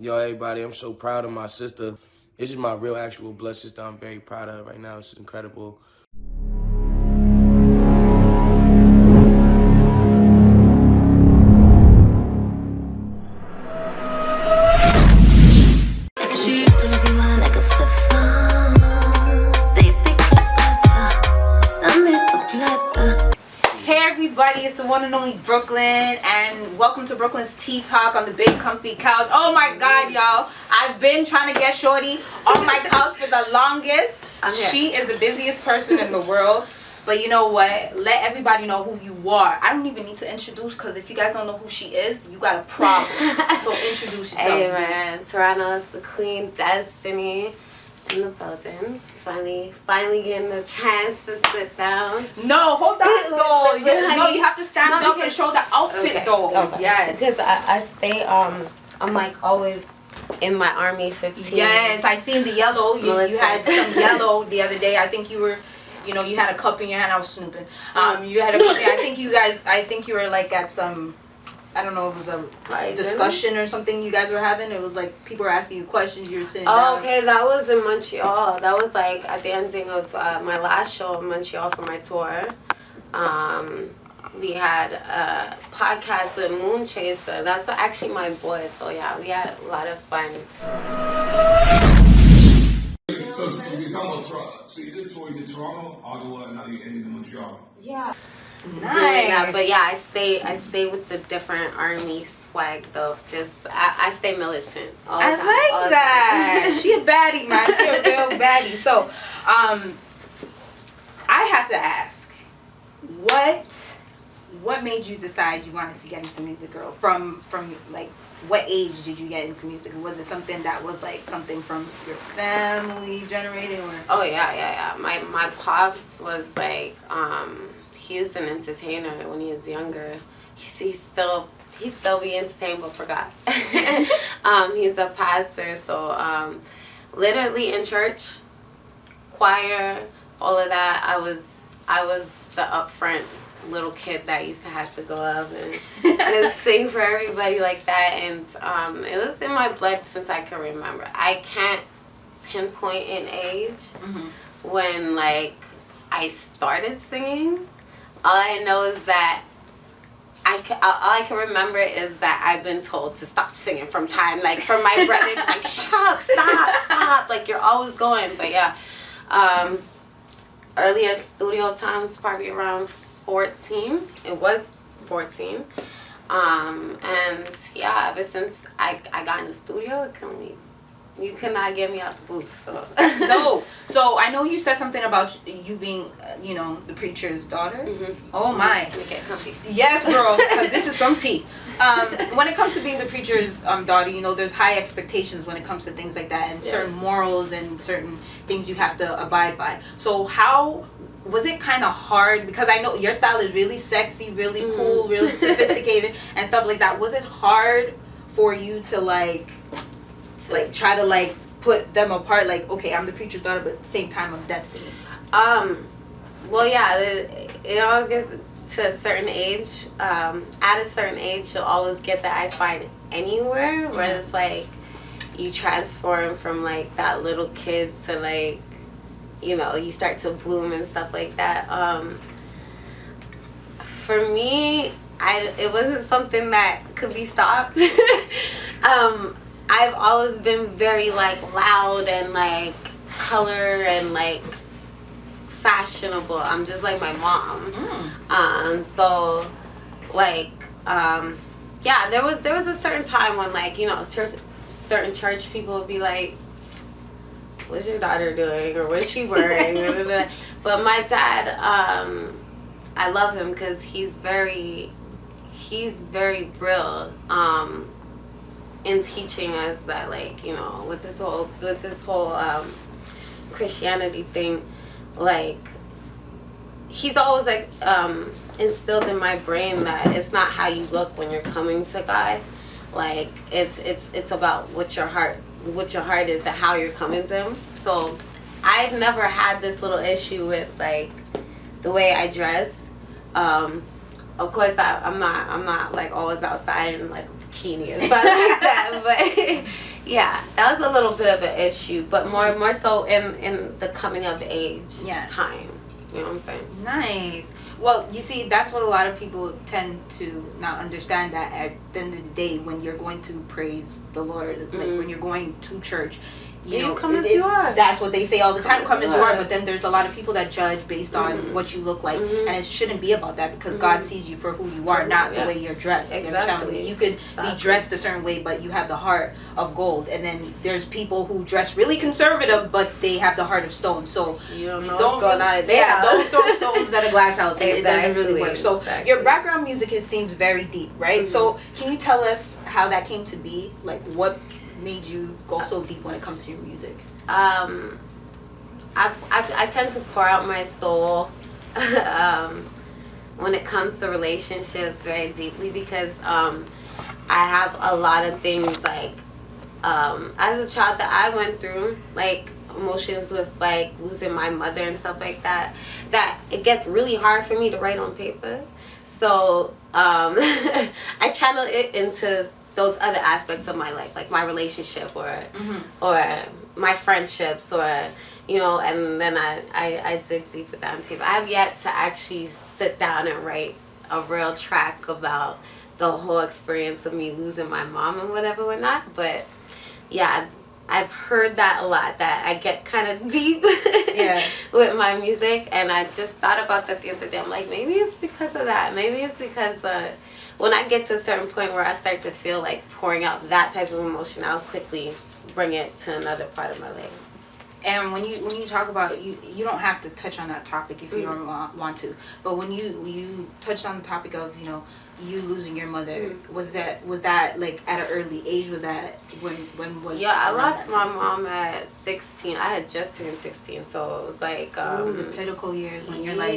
Yo, everybody, I'm so proud of my sister. This is my real, actual blood sister. I'm very proud of her right now. It's incredible. It's the one and only Brooklyn, and welcome to Brooklyn's Tea Talk on the big comfy couch. Oh my god, y'all, I've been trying to get Shorty on my couch for the longest. She is the busiest person in the world, but you know what, let everybody know who you are. I don't even need to introduce, because if you guys don't know who she is, you got a problem. So introduce yourself. Hey man, Toronto's the queen, Destiny in the building. Finally getting a chance to sit down. No, hold on though. You have to stand up and show the outfit though. Okay. Yes. Because I stay I'm like always in my Army 15. Yes, I seen the yellow. You had some yellow the other day. I think you were, you had a cup in your hand. I was snooping. You had a cup. I think you were like at some, I don't know, it was a discussion or something you guys were having. It was like people were asking you questions. You were sitting down. Okay, that was in Montreal. That was like at the ending of my last show in Montreal for my tour. We had a podcast with Moon Chaser. That's actually my boy. So yeah, we had a lot of fun. So you're talking about Toronto. So you did Toronto, Ottawa, and now you're ending in Montreal. Yeah. Nice. But yeah, I stay with the different Army swag though. Just I stay militant. I like that. She a baddie, man. She a real baddie. So, I have to ask, what made you decide you wanted to get into music, girl? From like, what age did you get into music? Was it something that was like something from your family generated, or? Oh yeah. My pops was like he's an entertainer when he was younger. He still be entertained but forgot. He's a pastor, so literally in church, choir, all of that. I was the upfront little kid that used to have to go up and sing for everybody like that, and it was in my blood since I can remember. I can't pinpoint an age when like I started singing. All I know is that all I can remember is that I've been told to stop singing from time, like from my brothers, like shut up, stop, like you're always going. But yeah, earlier studio times probably around 14. It was 14, and yeah, ever since I got in the studio, you cannot get me out the booth. So that's dope. So I know you said something about you being, the preacher's daughter. Oh my. Okay, comfy. Yes, girl. Because this is some tea. When it comes to being the preacher's daughter, there's high expectations when it comes to things like that, and certain morals and certain things you have to abide by. So how was it kind of hard? Because I know your style is really sexy, really cool, really sophisticated and stuff like that. Was it hard for you to try to put them apart, like, okay, I'm the preacher's daughter, but at the same time I'm Destiny? Well, yeah, it always gets to a certain age. At a certain age, you'll always get that I find anywhere, where it's like you transform from like that little kid to like, you start to bloom and stuff like that. For me, it wasn't something that could be stopped. I've always been very like loud and like color and like fashionable. I'm just like my mom. So like yeah, there was a certain time when like certain church people would be like, what's your daughter doing, or what is she wearing? But my dad, I love him because he's very real in teaching us that, like, with this whole Christianity thing, like, he's always like instilled in my brain that it's not how you look when you're coming to God. Like, it's about what your heart is, and how you're coming to him. So I've never had this little issue with like the way I dress. Of course, I'm not like always outside in like bikini or something like that. But yeah, that was a little bit of an issue, but more so in the coming of age time. You know what I'm saying? Nice. Well, you see, that's what a lot of people tend to not understand, that at the end of the day, when you're going to praise the Lord, like when you're going to church, you know, come as you are. That's what they say all the time, come as you are. are. But then there's a lot of people that judge based on what you look like, and it shouldn't be about that, because God sees you for who you are, not the way you're dressed. You understand? You could be dressed a certain way, but you have the heart of gold. And then there's people who dress really conservative, but they have the heart of stone. So you don't know what's going on there. Yeah, don't throw stones at a glass house. It doesn't really work. So your background music, it seems very deep, right? So can you tell us how that came to be? Like, what made you go so deep when it comes to your music? I tend to pour out my soul when it comes to relationships very deeply, because I have a lot of things, like as a child, that I went through, like emotions with like losing my mother and stuff like that, that it gets really hard for me to write on paper. So I channel it into those other aspects of my life, like my relationship or my friendships, or you know, and then I dig deep with that on paper. I have yet to actually sit down and write a real track about the whole experience of me losing my mom and whatever or not, but yeah, I've heard that a lot, that I get kind of deep with my music, and I just thought about that the other day. I'm like, maybe it's because of that. Maybe it's because when I get to a certain point where I start to feel like pouring out that type of emotion, I'll quickly bring it to another part of my life. And when you talk about, you don't have to touch on that topic if you don't want to, but when you touched on the topic of, you know, you losing your mother, was that like at an early age? Was that when was? Yeah, I lost my mom at 16. I had just turned 16, so it was like the pinnacle years when you're like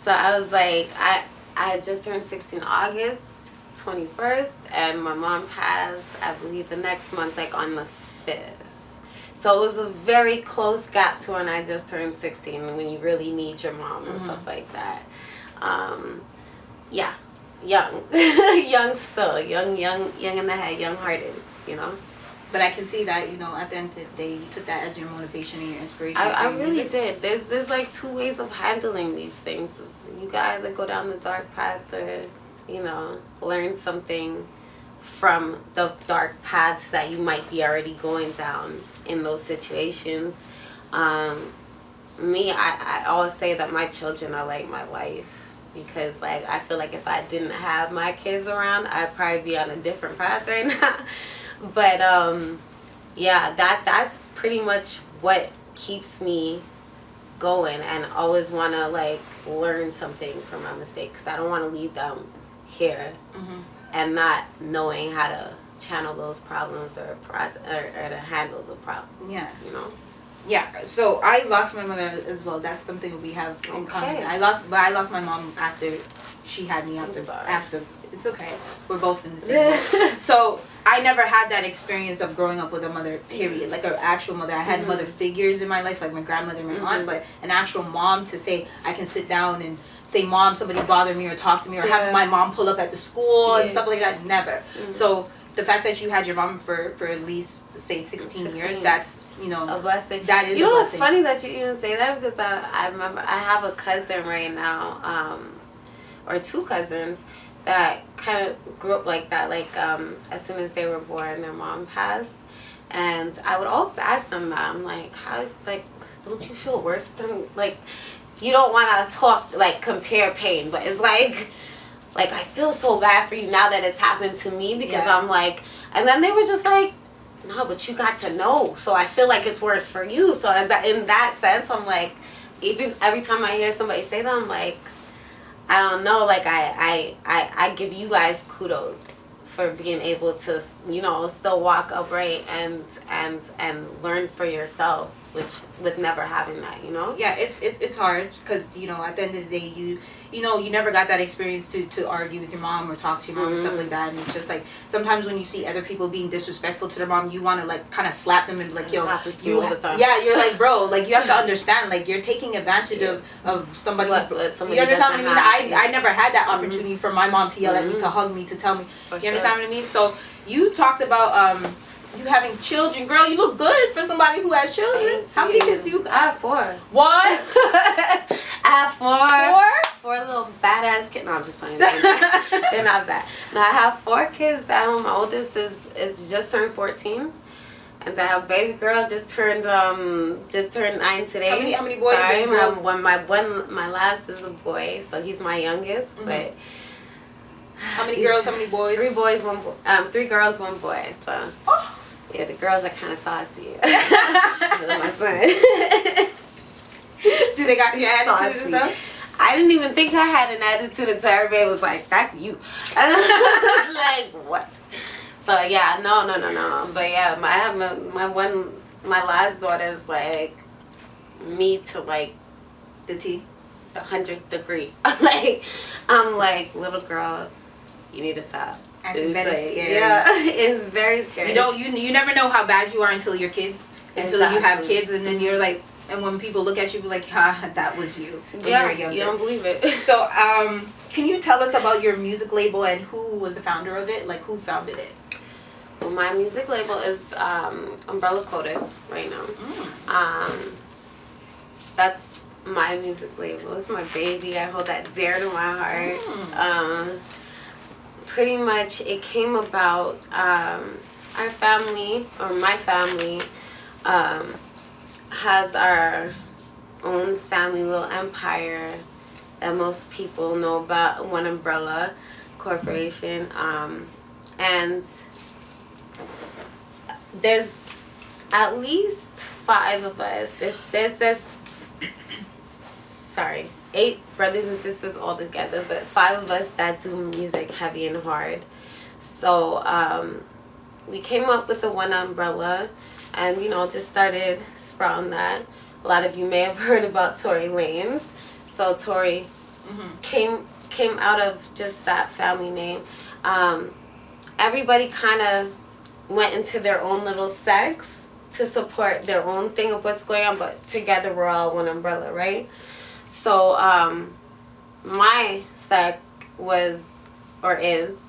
So I was like, I had just turned 16 August 21st, and my mom passed, I believe, the next month, like on the 5th. So it was a very close gap to when I just turned 16, when you really need your mom and stuff like that. Yeah, young, young still, young in the head, young-hearted, you know. But I can see that, you know, at the end of the day, you took that as your motivation and your inspiration. I really did. There's like two ways of handling these things. You gotta go down the dark path or, you know, learn something from the dark paths that you might be already going down in those situations. Me, I always say that my children are like my life, because like I feel like if I didn't have my kids around, I'd probably be on a different path right now. But yeah, that's pretty much what keeps me going, and always want to like learn something from my mistakes, because I don't want to leave them here and not knowing how to channel those problems or to handle the problems. Yeah, you know. Yeah, so I lost my mother as well. That's something we have in common. I lost my mom after she had me. After it's okay. We're both in the same. So I never had that experience of growing up with a mother. Period. Like an actual mother. I had mother figures in my life, like my grandmother, my aunt, but an actual mom to say I can sit down and say, "Mom, somebody bothered me," or talk to me, or have my mom pull up at the school and stuff like that. Never. So the fact that you had your mom for at least, say, 16 years, that's, you know, a blessing. That is, you know, a blessing. It's funny that you even say that, because I remember I have a cousin right now, or two cousins, that kind of grew up like that. Like as soon as they were born, their mom passed, and I would always ask them that. I'm like, how, like, don't you feel worse than, like, you don't want to talk, like, compare pain, but it's like I feel so bad for you now that it's happened to me, because I'm like, and then they were just like, no, but you got to know, so I feel like it's worse for you. So in that sense, I'm like, even every time I hear somebody say that, I'm like, I don't know, like I give you guys kudos for being able to you know, still walk upright and learn for yourself, which with never having that, you know. Yeah, it's hard because, you know, at the end of the day, you know, you never got that experience to argue with your mom or talk to your mom and stuff like that. And it's just like sometimes when you see other people being disrespectful to their mom, you want to like kind of slap them and like, yo, you all the time. Yeah, you're like, bro, like you have to understand, like you're taking advantage of somebody. Somebody you understand what I mean? I never had that Mm-hmm. opportunity for my mom to yell at me, to hug me, to tell me. For You understand what I mean? So you talked about you having children. Girl, you look good for somebody who has children. How many kids do you got? I have 4. What? I have 4. 4 little badass kids. No, I'm just playing. They're not bad. No, I have 4 kids. My oldest is just turned 14. And I have baby girl just turned 9 today. How many boys? Sorry, my last is a boy, so he's my youngest. But how many girls? How many boys? 3 boys, 1 boy. 3 girls, 1 boy. So yeah, the girls are kind of saucy. My son. Do they got your attitude and stuff? I didn't even think I had an attitude until everybody was like, "That's you." I was like, "What?" So yeah, no. But yeah, I have my last daughter is like me to like the T, the 100th degree. Like I'm like, little girl, you need to stop. It's very scary. Yeah, it's very scary. You never know how bad you are until you're kids, until you have kids, and then you're like, and when people look at you, be like, that was you. Yeah, you don't believe it. So, can you tell us about your music label and who was the founder of it? Like, who founded it? Well, my music label is Umbrella Coded right now. That's my music label. It's my baby. I hold that dear to my heart. Pretty much, it came about, our family, or my family, has our own family little empire that most people know about, One Umbrella Corporation. And there's at least 5 of us. There's 8 brothers and sisters all together, but 5 of us that do music heavy and hard. So we came up with the One Umbrella and, you know, just started sprouting that. A lot of you may have heard about Tory Lanez. So Tory came out of just that family name. Everybody kind of went into their own little sects to support their own thing of what's going on, but together we're all one umbrella, right? So my sect was, or is,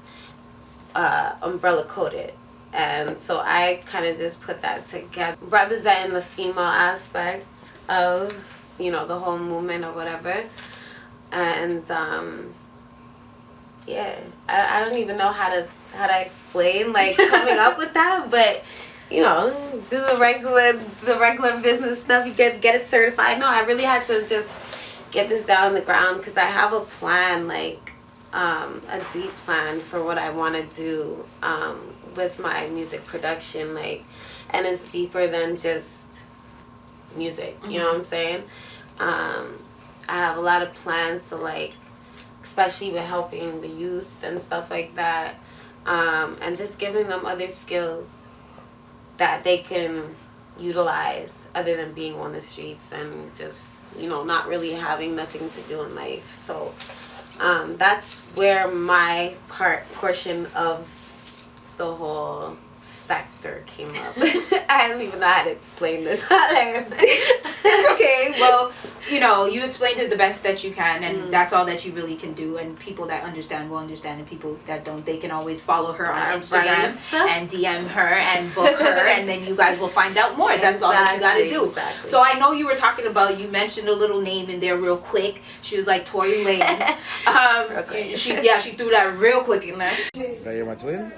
Umbrella Coded. And so I kind of just put that together, representing the female aspect of, you know, the whole movement or whatever. And yeah, I don't even know how to explain like coming up with that, but you know, do the regular business stuff. You get it certified. No, I really had to just get this down on the ground because I have a plan, like a deep plan for what I want to do with my music production, like, and it's deeper than just music. You know what I'm saying? I have a lot of plans to, like, especially with helping the youth and stuff like that, and just giving them other skills that they can utilize other than being on the streets and just, you know, not really having nothing to do in life. So that's where my portion of the whole sector came up. I don't even know how to explain this. It's okay. Well, you know, you explained it the best that you can, and that's all that you really can do. And people that understand will understand, and people that don't, they can always follow her on Instagram and DM her and book her, and then you guys will find out more. That's all that you got to do. Exactly. So I know you were talking about, you mentioned a little name in there real quick. She was like Tory Lanez. She threw that real quick in there. You're my twin?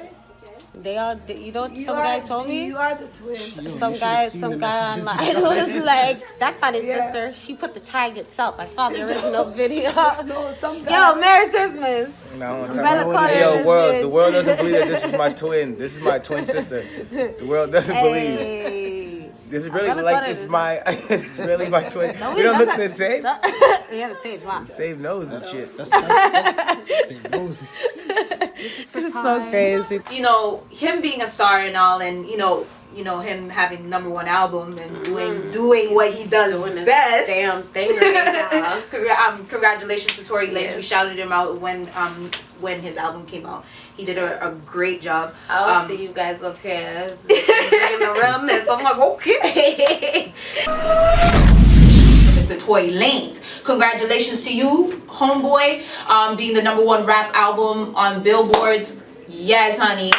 They all, you know, some guy told me. You are the twin. Some guy online was like, that's not his sister. She put the tag itself. I saw the original video. No, some guy. Yo, Merry Christmas. No, Yo, world, the world doesn't believe that this is my twin. This is my twin sister. The world doesn't believe. This is really like it's my. It's really my twin. We don't look the same. Yeah, the same. Wow. Same nose and shit. That's same noses. This is so crazy. You know, him being a star and all, and you know him having #1 album and doing what he does best. Damn thing right now. Congratulations to Tory Lanez. Yeah. We shouted him out when his album came out. He did a great job. I'll see you guys up here. Bringing the realness. I'm like, okay. Mr. Tory Lanez. Congratulations to you, homeboy, being the #1 rap album on Billboards. Yes, honey.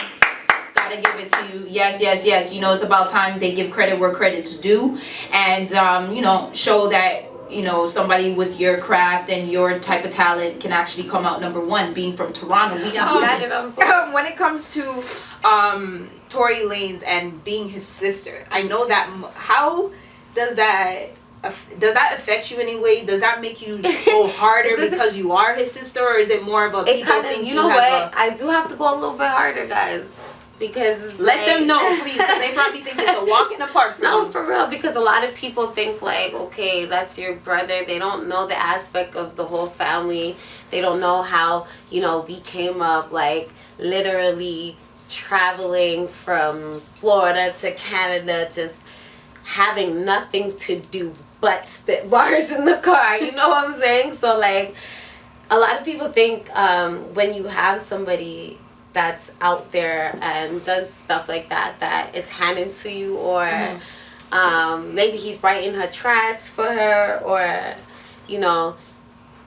Gotta give it to you. Yes, yes, yes. You know, it's about time they give credit where credit's due, and you know, show that somebody with your craft and your type of talent can actually come out #1. Being from Toronto, we got it. When it comes to Tory Lanez and being his sister, I know that. How does that affect you in any way? Does that make you go harder because you are his sister, or is it more of a people think you know what? I do have to go a little bit harder, guys. Because let them know, please, because they probably think it's a walk in the park. No, for real, because a lot of people think like, okay, that's your brother. They don't know the aspect of the whole family. They don't know how, we came up like literally traveling from Florida to Canada, just having nothing to do but spit bars in the car. You know what I'm saying? So like, a lot of people think when you have somebody that's out there and does stuff like that it's handed to you, or maybe he's writing her tracks for her, or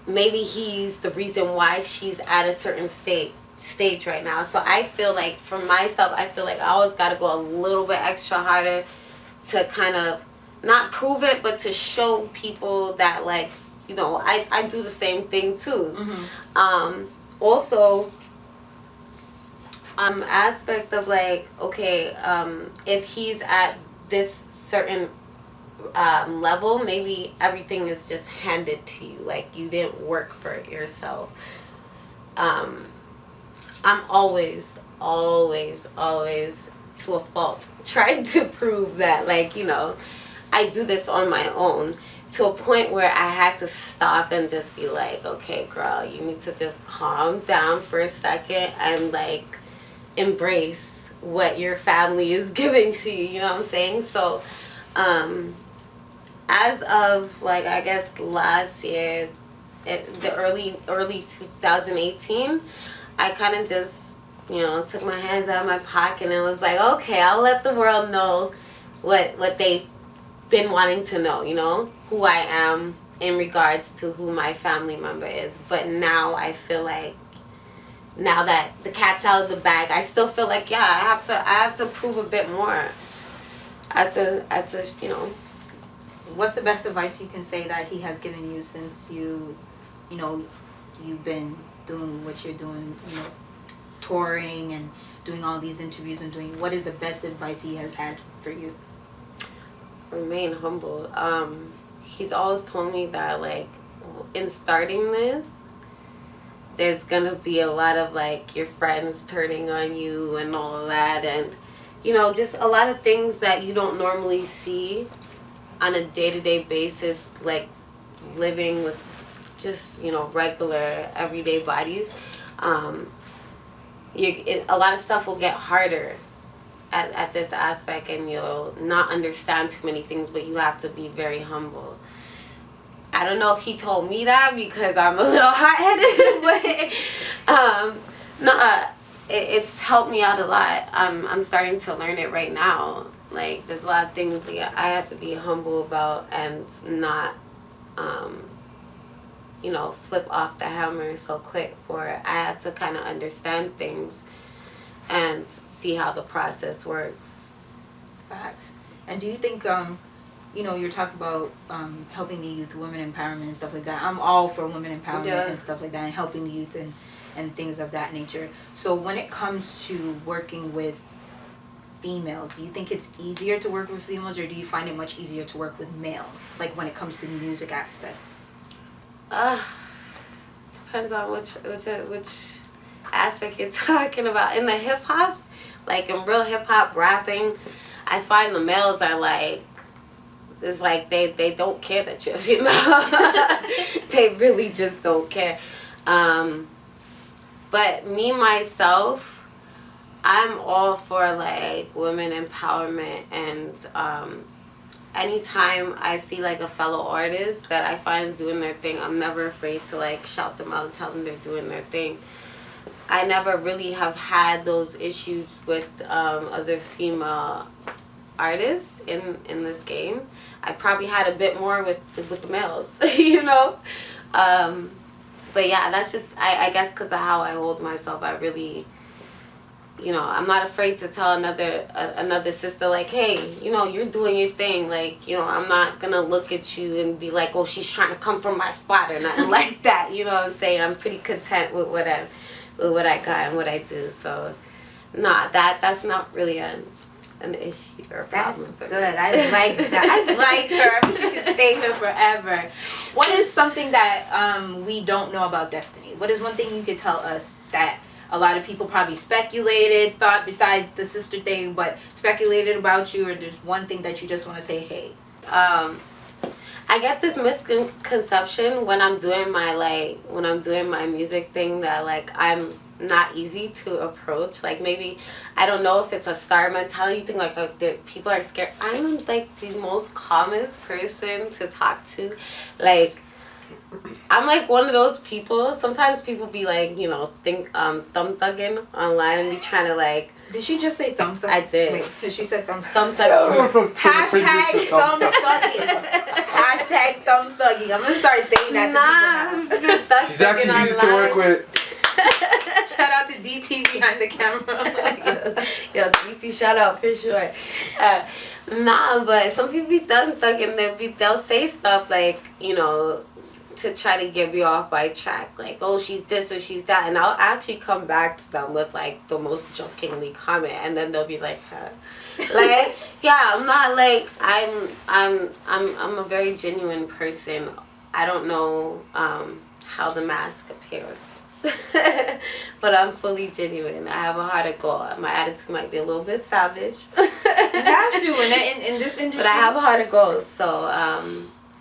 maybe he's the reason why she's at a certain stage right now. So I feel like for myself, I feel like I always got to go a little bit extra harder to kind of not prove it, but to show people that like I do the same thing too. Also, aspect of like, okay, if he's at this certain level, maybe everything is just handed to you, like you didn't work for it yourself. I'm always to a fault trying to prove that, like, I do this on my own, to a point where I had to stop and just be like, okay, girl, you need to just calm down for a second and like embrace what your family is giving to you, you know what I'm saying? So as of like, I guess last year, the early 2018, I kind of just took my hands out of my pocket and was like, okay, I'll let the world know what they've been wanting to know, who I am in regards to who my family member is. But now I feel like, now that the cat's out of the bag, I still feel like, yeah, I have to prove a bit more. I have to. What's the best advice you can say that he has given you since you've been doing what you're doing, touring and doing all these interviews and doing, what is the best advice he has had for you? Remain humble. He's always told me that, like, in starting this, there's gonna be a lot of like your friends turning on you and all of that, and just a lot of things that you don't normally see on a day-to-day basis, like living with just regular everyday bodies. A lot of stuff will get harder at this aspect, and you'll not understand too many things, but you have to be very humble. I don't know if he told me that because I'm a little hot-headed, but it's helped me out a lot. I'm starting to learn it right now. Like, there's a lot of things I have to be humble about and not, flip off the hammer so quick. I have to kind of understand things and see how the process works. Facts. And do you think, you're talking about helping the youth, women empowerment and stuff like that. I'm all for women empowerment and stuff like that, and helping the youth and things of that nature. So when it comes to working with females, do you think it's easier to work with females, or do you find it much easier to work with males, like when it comes to the music aspect? Depends on which aspect you're talking about. In the hip hop, like in real hip hop rapping, I find the males are like it's like they don't care that you're female. They really just don't care. But me, myself, I'm all for, like, women empowerment, and anytime I see, like, a fellow artist that I find is doing their thing, I'm never afraid to, like, shout them out and tell them they're doing their thing. I never really have had those issues with other female artists in this game. I probably had a bit more with the males, you know? But yeah, that's just, I guess because of how I hold myself, I really, you know, I'm not afraid to tell another sister, like, hey, you know, you're doing your thing. Like, you know, I'm not going to look at you and be like, oh, she's trying to come from my spot or nothing like that. You know what I'm saying? I'm pretty content with what I got and what I do. So, nah, that's not really an issue or a problem. That's good. I like that. I like her. She can stay here forever. What is something that we don't know about Destiny? What is one thing you could tell us that a lot of people probably thought besides the sister thing, but speculated about you, or there's one thing that you just want to say, hey? I get this misconception when I'm doing my music thing that, like, I'm not easy to approach. Like, maybe, I don't know if it's a star mentality thing, like people are scared. I'm, like, the most calmest person to talk to. Like, I'm like one of those people. Sometimes people be like, you know, thumb thugging online and be trying to, like. Did she just say thumb thugging? I did. Wait, because she said thumb thugging. Hashtag thumb thugging. Hashtag thumb thugging. I'm gonna start saying that to people now. She's actually easy to work with. Shout out to DT behind the camera. Yo, DT, shout out for sure. Nah, but some people be thumb thugging. They'll say stuff like, you know, to try to get me off my track, like, oh, she's this or she's that, and I'll actually come back to them with, like, the most jokingly comment, and then they'll be like, huh? Like, yeah, I'm not, like, I'm a very genuine person. I don't know how the mask appears, but I'm fully genuine. I have a heart of gold. My attitude might be a little bit savage. You have to in this industry, but I have a heart of gold. So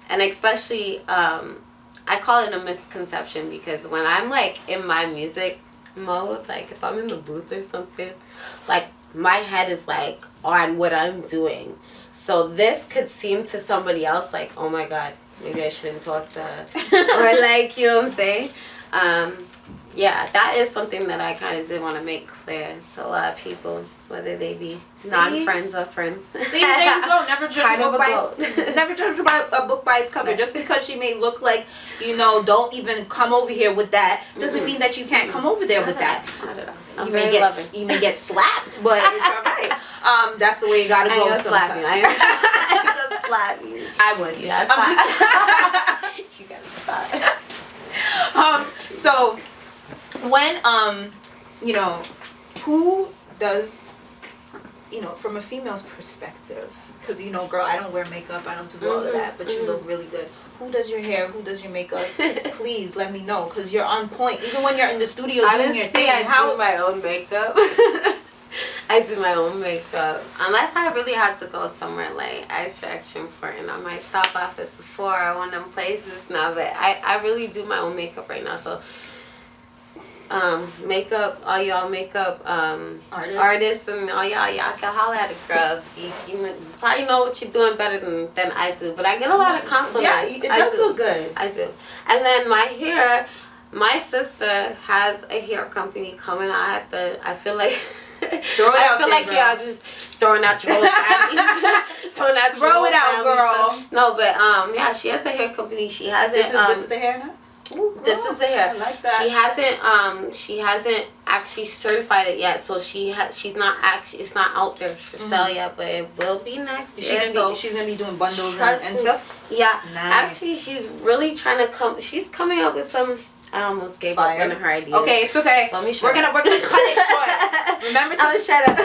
and especially I call it a misconception because when I'm, like, in my music mode, like, if I'm in the booth or something, like, my head is, like, on what I'm doing. So this could seem to somebody else like, oh my God, maybe I shouldn't talk to her. Or, like, you know what I'm saying? Yeah, that is something that I kind of did want to make clear to a lot of people, whether they be non-friends or friends. See, there you go. Never judge a book by its cover. Just because she may look like, you know, don't even come over here with that, doesn't mean that you can't come over there with that. You may get slapped, but it's all right. That's the way you gotta go. I slap you. I slap you. I would. Yeah, you gotta stop. So when you know, who does, you know, from a female's perspective, because, you know, girl, I don't wear makeup, I don't do all of that, but you look really good. Who does your hair? Who does your makeup? Please let me know, because you're on point. Even when you're in the studio doing your thing. I do my own makeup. I do my own makeup. Unless I really had to go somewhere like extra important. I might stop off at Sephora or one of them places now, but I really do my own makeup right now. So makeup, all y'all makeup artists and all y'all can holler at a girl. You probably know what you're doing better than I do, but I get a lot of compliments. Yeah, it does look good. I do. And then my hair, my sister has a hair company coming. I feel like y'all just throwing out your whole family. Throw it out, girl. Stuff. No, but yeah, she has a hair company. She hasn't. This is the hair now? Ooh, this is the hair. I like that. She hasn't actually certified it yet, so she's not actually, it's not out there to sell yet, but it will be next year. She's gonna be doing bundles and stuff. Yeah, nice. Actually, she's really trying to come. She's coming up with some. I almost gave up on her ideas. Okay, it's okay. So let me we're gonna cut it short. Remember to shut up.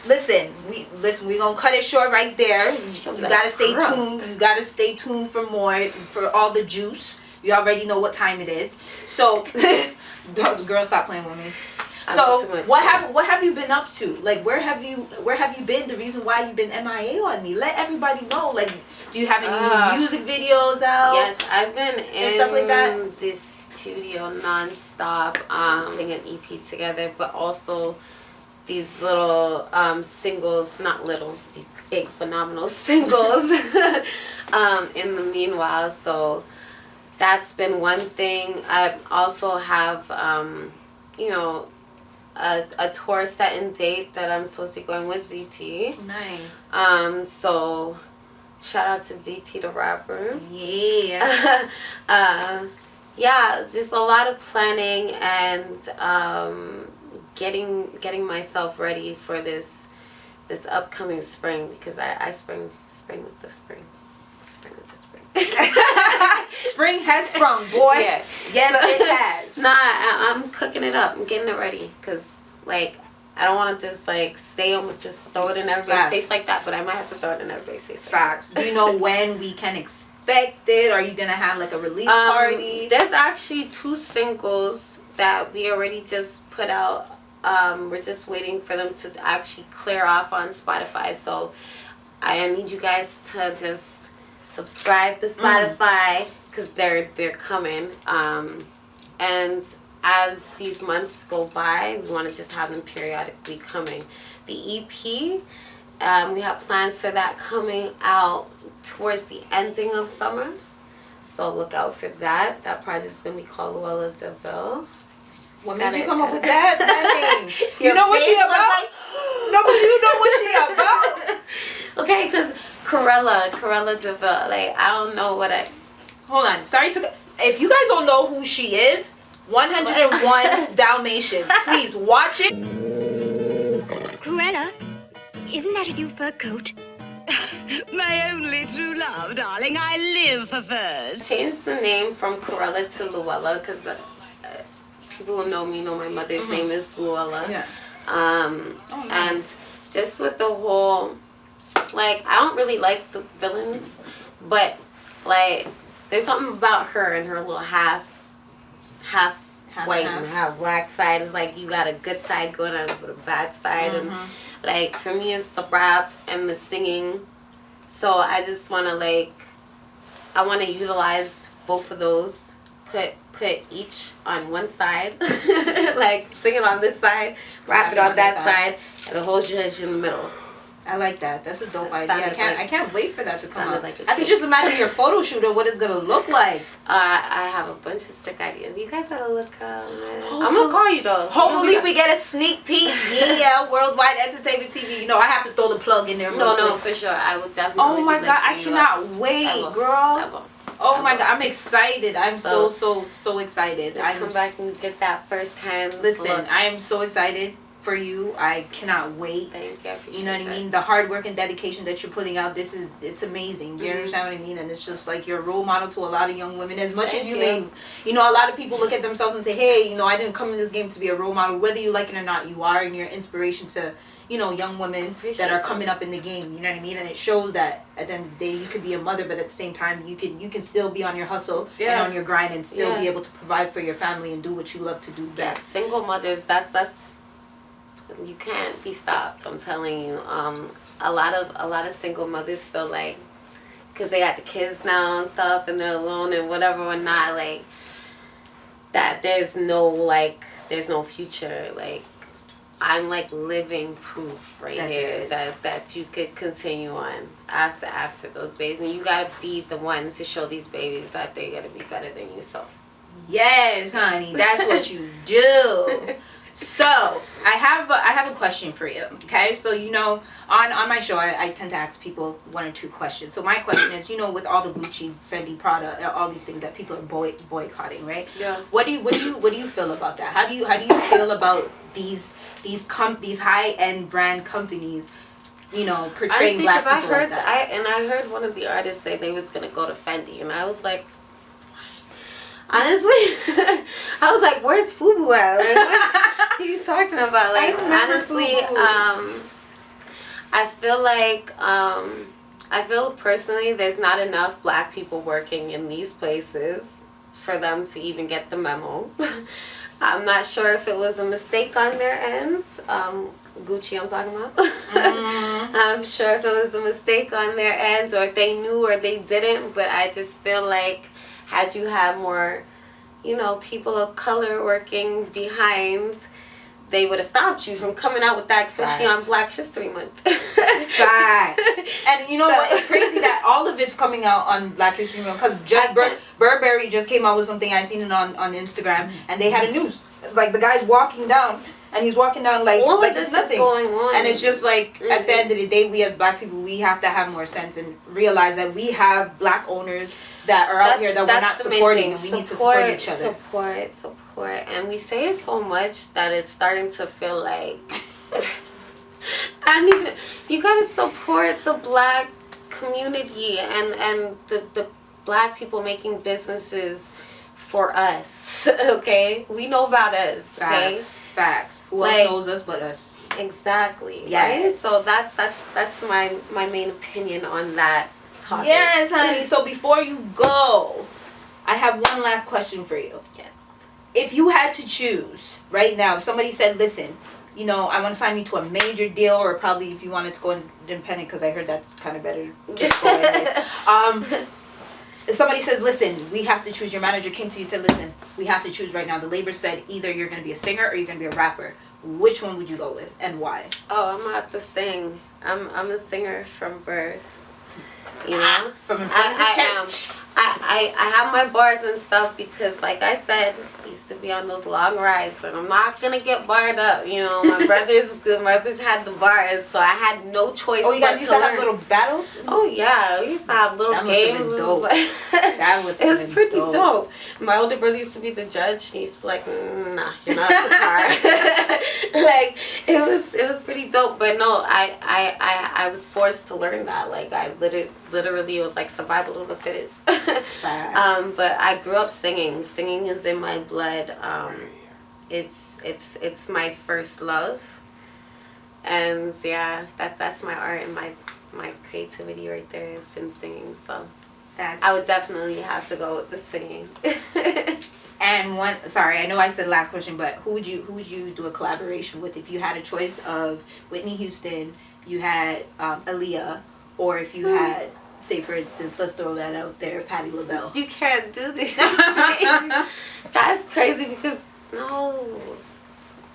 Listen, we gonna cut it short right there. You gotta stay tuned. You gotta stay tuned for more, for all the juice. You already know what time it is. So, girl, stop playing with me. So too much what have you been up to? Like where have you been? The reason why you've been MIA on me. Let everybody know. Like, do you have any new music videos out? Yes, I've been in stuff like that? this studio nonstop, putting an EP together, but also these little singles, not little, the big phenomenal singles in the meanwhile. So that's been one thing. I also have you know, a tour set and date that I'm supposed to be going with DT. Nice. So shout out to DT the rapper. Yeah. Yeah, just a lot of planning and getting myself ready for this upcoming spring, because I spring with the spring. Spring has sprung, boy. Yeah. Yes, it has. Nah, I'm cooking it up. I'm getting it ready, because like I don't want to just like say I'm just throw it in everybody's Facts. face like that, but I might have to throw it in everybody's face. Facts. Do you know when we can expect it? Are you gonna have like a release party? There's actually 2 singles that we already just put out. We're just waiting for them to actually clear off on Spotify. So I need you guys to just subscribe to Spotify, because they're coming. And as these months go by, we want to just have them periodically coming. The EP, we have plans for that coming out towards the ending of summer. So look out for that. That project's going to be called Luella DeVille. What made you come up with that name? You know what she about? No, but you know what she about? Okay, because Corella DeVille, like, I don't know what I... Hold on. Sorry to... If you guys don't know who she is, 101 Dalmatians. Please watch it. Cruella, isn't that a new fur coat? My only true love, darling. I live for furs. Changed the name from Corella to Luella, because people who know me know my mother's name is Luella. Yeah. Nice. And just with the whole... Like, I don't really like the villains, but, like, there's something about her and her little half white and half black side. It's like you got a good side going on with a bad side. And, like, for me, it's the rap and the singing. So I just want to, like, I want to utilize both of those, put each on one side, like, sing it on this side, rap it on that side, and the whole judge in the middle. I like that. That's a dope idea. Sounded I can't wait for that to come out. like a I can just imagine your photo shoot of what it's gonna look like. I have a bunch of sick ideas. You guys gotta look up, man. I'm gonna call you though. Hopefully we get a sneak peek. Yeah, Worldwide Entertainment TV. You know, I have to throw the plug in there. No, quick. for sure. I would definitely. Oh my be god, I lifting you cannot up. wait, I will. girl. I will. Oh my god, I'm excited. I'm so excited. I'll come back and get that firsthand. Listen, look. I am so excited for you. I cannot wait. Thank you. I appreciate You know what I mean? The hard work and dedication that you're putting out, it's amazing. You understand what I mean? And it's just like you're a role model to a lot of young women. As much Thank as you you. may, you know, a lot of people look at themselves and say, hey, you know, I didn't come in this game to be a role model. Whether you like it or not, you are, and you're an inspiration to, you know, young women Appreciate that are that. coming up in the game. You know what I mean? And it shows that at the end of the day, you could be a mother, but at the same time, you can still be on your hustle and Yeah. on your grind and still Yeah. be able to provide for your family and do what you love to do Yeah, best. single mothers. That's you can't be stopped. I'm telling you. A lot of single mothers feel like, because they got the kids now and stuff, and they're alone and whatever or not, like that. There's no future. Like, I'm like living proof right That here there is. that you could continue on after those babies, and you gotta be the one to show these babies that they gotta be better than you. So Yes, honey, that's what you do. So I have a question for you. Okay, so you know, on my show, I tend to ask people 1 or 2 questions. So my question is, you know, with all the Gucci, Fendi, Prada, all these things that people are boycotting, right? Yeah. What do you feel about that? How do you feel about these high end brand companies, you know, portraying honestly, black because people like that? I heard one of the artists say they was gonna go to Fendi, and I was like, honestly, I was like, where's Fubu at? Like, what are you talking about? Like, honestly, I feel personally there's not enough black people working in these places for them to even get the memo. I'm not sure if it was a mistake on their ends. Gucci, I'm talking about. I'm sure if it was a mistake on their ends, or if they knew or they didn't. But I just feel like had you had more, you know, people of color working behind, they would have stopped you from coming out with that, especially on Black History Month. Facts. And you know what? It's crazy that all of it's coming out on Black History Month, because just Burberry just came out with something. I seen it on Instagram, and they had a news. Like, the guy's walking down, and he's walking down like this there's nothing is going on. And it's just like, at the end of the day, we as Black people, we have to have more sense and realize that we have Black owners that are out here that we're not supporting, and we need to support each other. Support. And we say it so much that it's starting to feel like you gotta support the Black community and the Black people making businesses for us. Okay, we know about us. Okay, facts. Who else knows us but us? Exactly. Yes. Right? So that's my main opinion on that topic. Yes, honey. So before you go, I have one last question for you. Yes. If you had to choose right now, if somebody said, listen, you know, I want to sign you to a major deal, or probably if you wanted to go independent, because I heard that's kind of better. If somebody says, listen, we have to choose, your manager came to you and said, listen, we have to choose right now. The label said either you're going to be a singer or you're going to be a rapper. Which one would you go with, and why? Oh, I'm gonna have to sing. I'm a singer from birth. You know, from in front of the church. I have my bars and stuff because, like I said, I used to be on those long rides, and I'm not gonna get barred up. You know, my brothers had the bars, so I had no choice. Oh, you guys used to have little battles? Oh yeah, we used to have little games. That was it was pretty dope. My older brother used to be the judge. He used to be like, nah, you're not the car. Like it was pretty dope. But no, I was forced to learn that. Like I literally it was like survival of the fittest. But I grew up singing. Singing is in my blood. It's my first love, and yeah, that's my art and my creativity right there is in singing. So I would definitely have to go with the singing. And sorry, I know I said last question, but who would you do a collaboration with if you had a choice of Whitney Houston, you had Aaliyah, or if you had, say for instance, let's throw that out there, Patti LaBelle? You can't do this. That's crazy because no,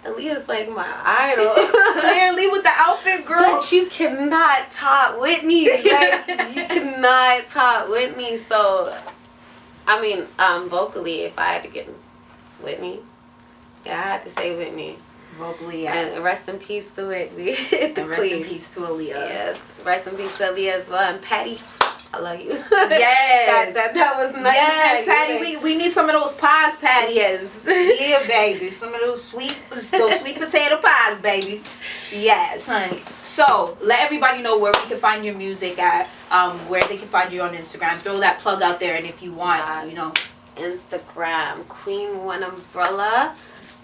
Aaliyah's like my idol. Clearly with the outfit, girl. But you cannot top Whitney. Like you cannot top Whitney. So, I mean, vocally, if I had to get Whitney, yeah, I had to say Whitney. Vocally, yeah. And rest in peace to Whitney. And rest in peace to Aaliyah. Yes, rest in peace to Aaliyah as well. And Patti, I love you. Yes. that was nice. Yes, Patti, we need some of those pies, Patti. Yes. Yeah, baby. Some of those sweet potato pies, baby. Yes, honey. So, let everybody know where we can find your music at, where they can find you on Instagram. Throw that plug out there, and if you want, you know. Instagram, Queen One Umbrella,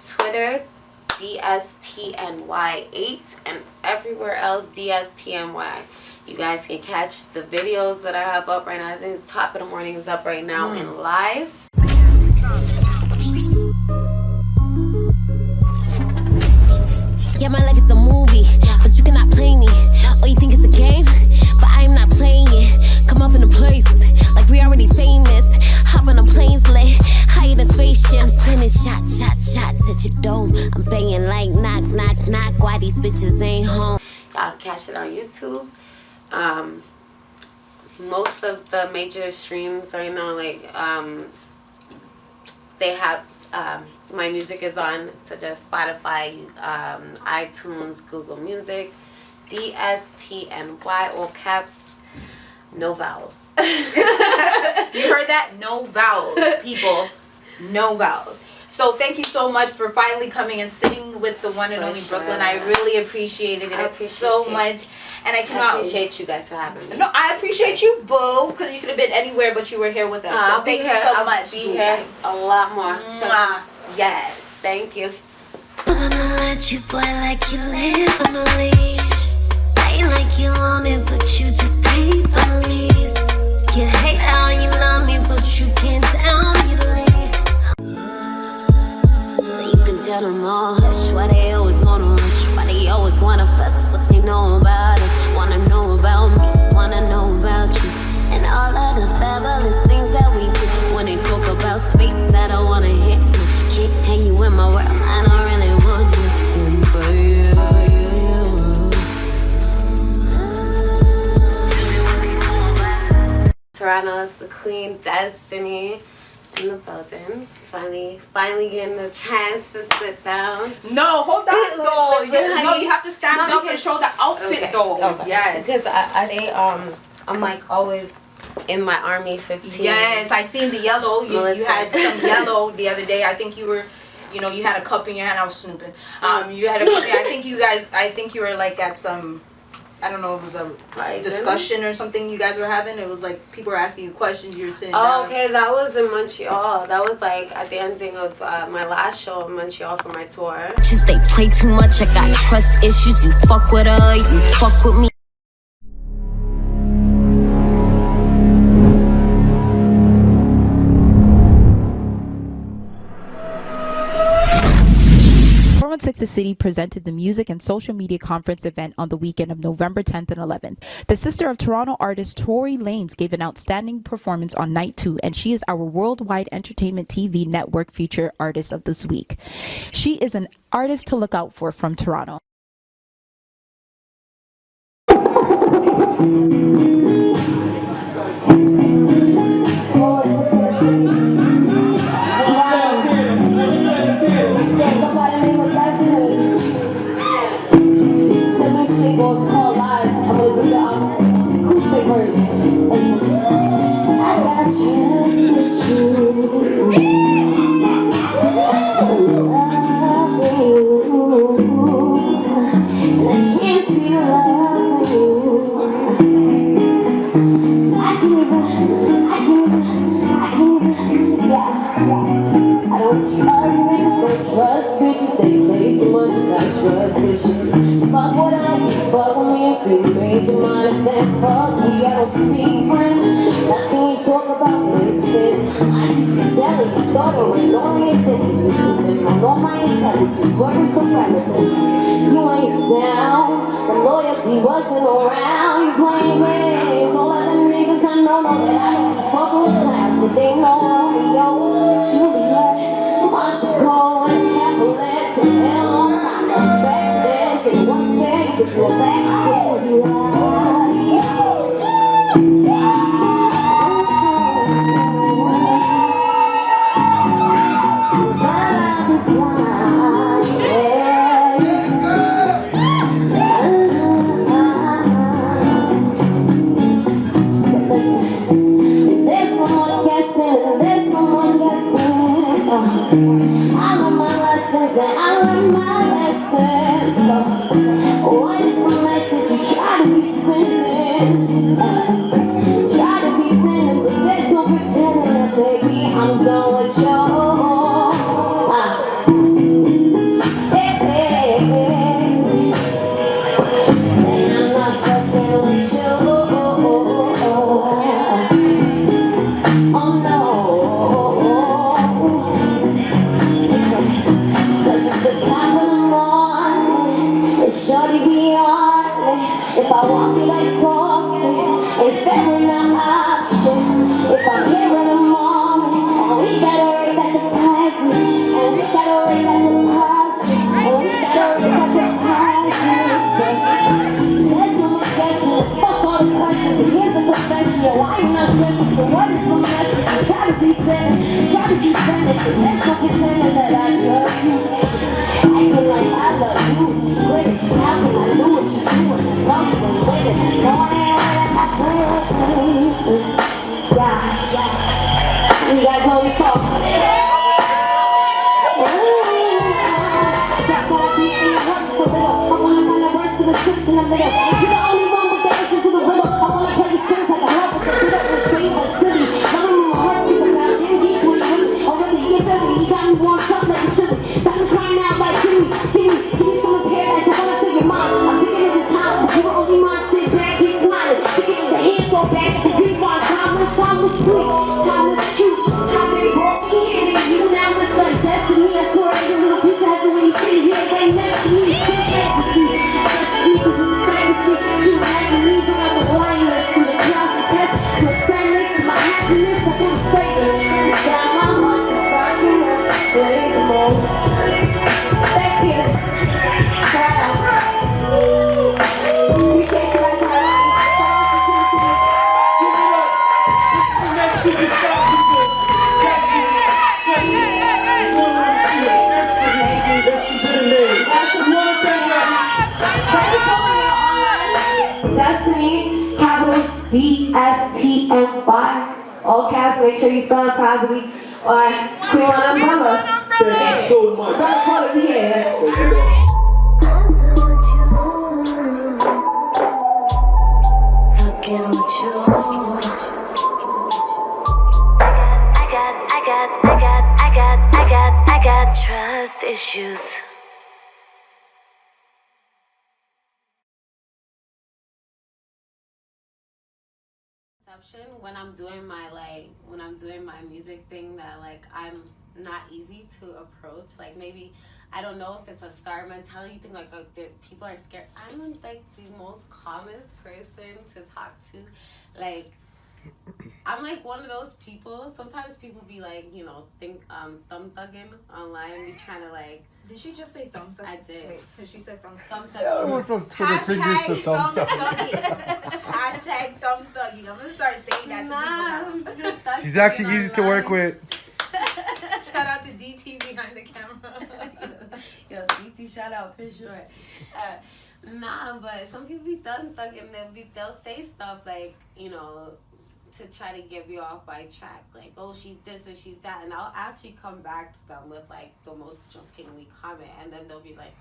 Twitter, DSTNY8, and everywhere else DSTNY. You guys can catch the videos that I have up right now. I think it's Top of the Morning is up right now in live. Yeah, my life is a movie, but you cannot play me. Oh, you think it's a game? But I am not playing it. Come up in a place like we already famous. Hop on a planes lit, higher than spaceships. Sending shots at your dome. I'm banging like knock, knock, knock. Why these bitches ain't home? Y'all catch it on YouTube. Most of the major streams are, you know, like they have my music is on, such as Spotify, iTunes, Google Music, DSTNY, all caps, no vowels. You heard that? No vowels, people. No vowels. So thank you so much for finally coming and sitting with the one and only Brooklyn. I really appreciated it so much. And I cannot... I appreciate you guys for having me. No, I appreciate you, boo, because you could have been anywhere, but you were here with us. So thank you so much. I'll be here a lot more. Yes. Thank you. I'm gonna let you play like you live on a leash. Ain't like you want it, but you just pay for the lease. You hate how you love me, but you can't tell me to leave. So you Toronto. It's the Queen Destiny in the building. Finally getting the chance to sit down. No, hold on, though. You have to stand up and show the outfit, though. Okay. Yes. Because I'm like always in my Army 15. Yes, I seen the yellow. You had some yellow the other day. I think you were, you had a cup in your hand. I was snooping. You had a cup. I think you were like at some, I don't know, it was a discussion or something you guys were having. It was like people were asking you questions. You were sitting down. Okay, that was in Montreal. That was like at the ending of my last show in Montreal for my tour. Just they play too much, I got trust issues. You fuck with her, you fuck with me. The City presented the music and social media conference event on the weekend of November 10th and 11th. The sister of Toronto artist Tory Lanez gave an outstanding performance on night 2, and she is our Worldwide Entertainment TV Network Feature Artist of this week. She is an artist to look out for from Toronto. Singles called Lies. I'm gonna do the acoustic version. I got trust issues. And I can't be loved. I can't even, yeah. I don't trust niggas, don't trust bitches. They play too much, got trust issues. Fuck what I do, fuck with me until you made your mind and then fuck me. I don't speak French, nothing you talk about makes sense. I keep telling you, stuttering, only intentions. On all my intelligence, where is the relevance? You ain't down, the loyalty wasn't around. You playing games, all of them niggas I know that I don't fuck with class, but they know me, yo. Juliet, Montego, and Capulet, to hell on time, respect them. Once there, you get your back to you. There's someone guessing. I learned my lessons and I learned my lessons. What is the message you try to be sending? Try to be sending, but there's no pretending that, baby, I'm done with you. Saying I'm not fucking with you. Oh no. Shorty be on if I walk it, I talk ain't fair enough option. If I'm here in the morning, and we gotta rate at the party, and we gotta rate at the party, and we gotta rate at the party. There's no more guessing, fuck all the questions, and here's the confession. Why you not stressing? So what is the message? You try to be sending, but there's no pretending that I trust you. Acting like I love you, great. How can I do what you do? Love you and wait it. Yeah. You guys know we talk. Stop all beat and it hurts for real. I wanna find the words to the scripts in the middle. You're the only one with the answer to the riddle. I wanna play the strings like a harp with the beat up and scream but silly. Loving my heart is about damn deep when you really already get dirty. You got me warmed up like a silly. Got me crying out like give me some paradise. I wanna feel your mind. I'm thinking of the time you were only mine. Sit back, be quiet. Thinking of the hands so back. The rewind. Time was sweet. Time was true. Time they brought me in and you now it's like destiny. I swear every little piece of heaven when you shit here. They next to me. It's fantasy. Destiny cause it's a fantasy. You imagine me bring out the blindness through the clouds of test. The sadness to my happiness. I feel stagnant. Got my heart to find you. Save the moment. Thank you. Appreciate you guys. name, capital DSTNY. All caps, make sure you spell it properly. Or Queen One Umbrella. Thank you so much. Umbrella quality here. I got trust issues. When I'm doing my music thing, that like I'm not easy to approach. Like maybe I don't know if it's a star mentality thing, like people are scared. I'm like the most calmest person to talk to. Like I'm like one of those people. Sometimes people be like, you know, thumb thugging online, be trying to like. Did she just say thumb thug? I did. Wait, because she said thumb thumb thug. thugging. Hashtag thumb thuggy. Hashtag thumb thuggy. I'm gonna start saying that to people now. She's actually easy to work with. Shout out to DT behind the camera. Yo, DT, shout out for sure. Nah, but some people be thugging, they'll say stuff like, you know, to try to get you off by track, like, oh, she's this or she's that, and I'll actually come back to them with like the most jokingly comment, and then they'll be like,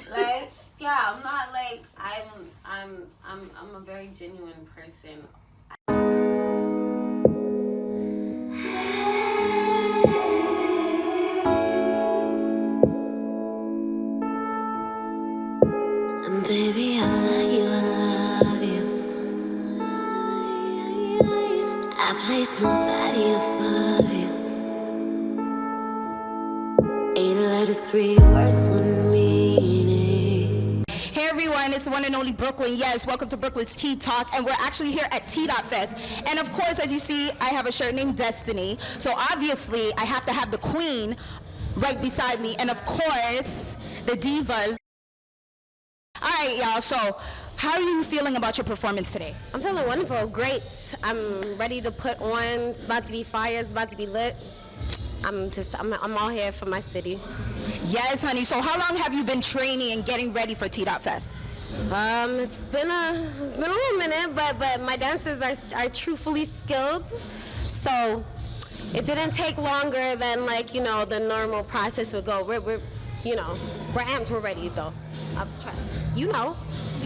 like, yeah, I'm not like I'm a very genuine person. And baby, I love you, I love you. I place no value above you. 8 letters, 3 words, 1 meaning. Hey everyone, it's the one and only Brooklyn. Yes, welcome to Brooklyn's Tea Talk, and we're actually here at TDot Fest. And of course, as you see, I have a shirt named Destiny. So obviously, I have to have the queen right beside me, and of course, the divas. All right, y'all, so how are you feeling about your performance today? I'm feeling wonderful, great. I'm ready to put on. It's about to be fire, it's about to be lit. I'm all here for my city. Yes, honey. So how long have you been training and getting ready for TDot Fest? It's been a little minute, but my dancers are truthfully skilled. So it didn't take longer than, like, you know, the normal process would go. We're you know, we're amped, we're ready though. I trust. You know.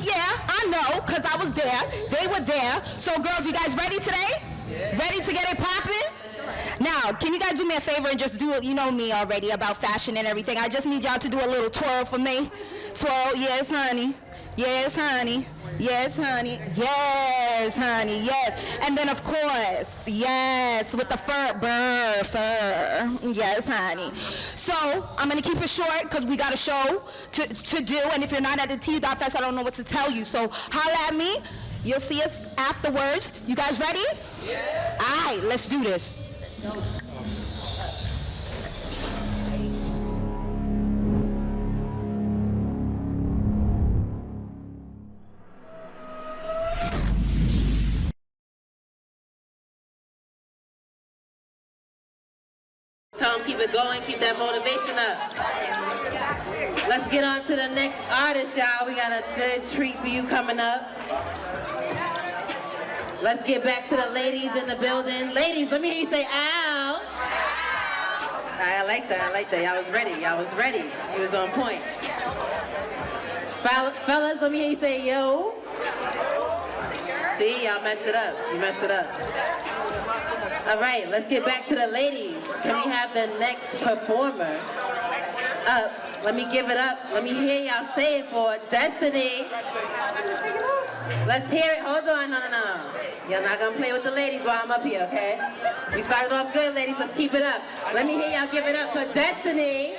Yeah, I know, because I was there. They were there. So, girls, you guys ready today? Yeah. Ready to get it popping? Sure. Now, can you guys do me a favor and just do it? You know me already about fashion and everything. I just need y'all to do a little twirl for me. Twirl, yes, honey. Yes, honey. Yes, honey. Yes, honey. Yes. And then, of course, yes, with the fur. Yes, honey. So, I'm going to keep it short because we got a show to do. And if you're not at the TDot Fest, I don't know what to tell you. So, holla at me. You'll see us afterwards. You guys ready? Yeah. All right, let's do this. Tell them keep it going, keep that motivation up. Let's get on to the next artist, y'all. We got a good treat for you coming up. Let's get back to the ladies in the building. Ladies, let me hear you say, ow. I like that, Y'all was ready, You was on point. Fellas, let me hear you say, yo. See, y'all messed it up. You messed it up. All right, let's get back to the ladies. Can we have the next performer up? Let me give it up. Let me hear y'all say it for Destiny. Let's hear it. Hold on. No. Y'all not gonna play with the ladies while I'm up here, okay? We started off good, ladies. Let's keep it up. Let me hear y'all give it up for Destiny.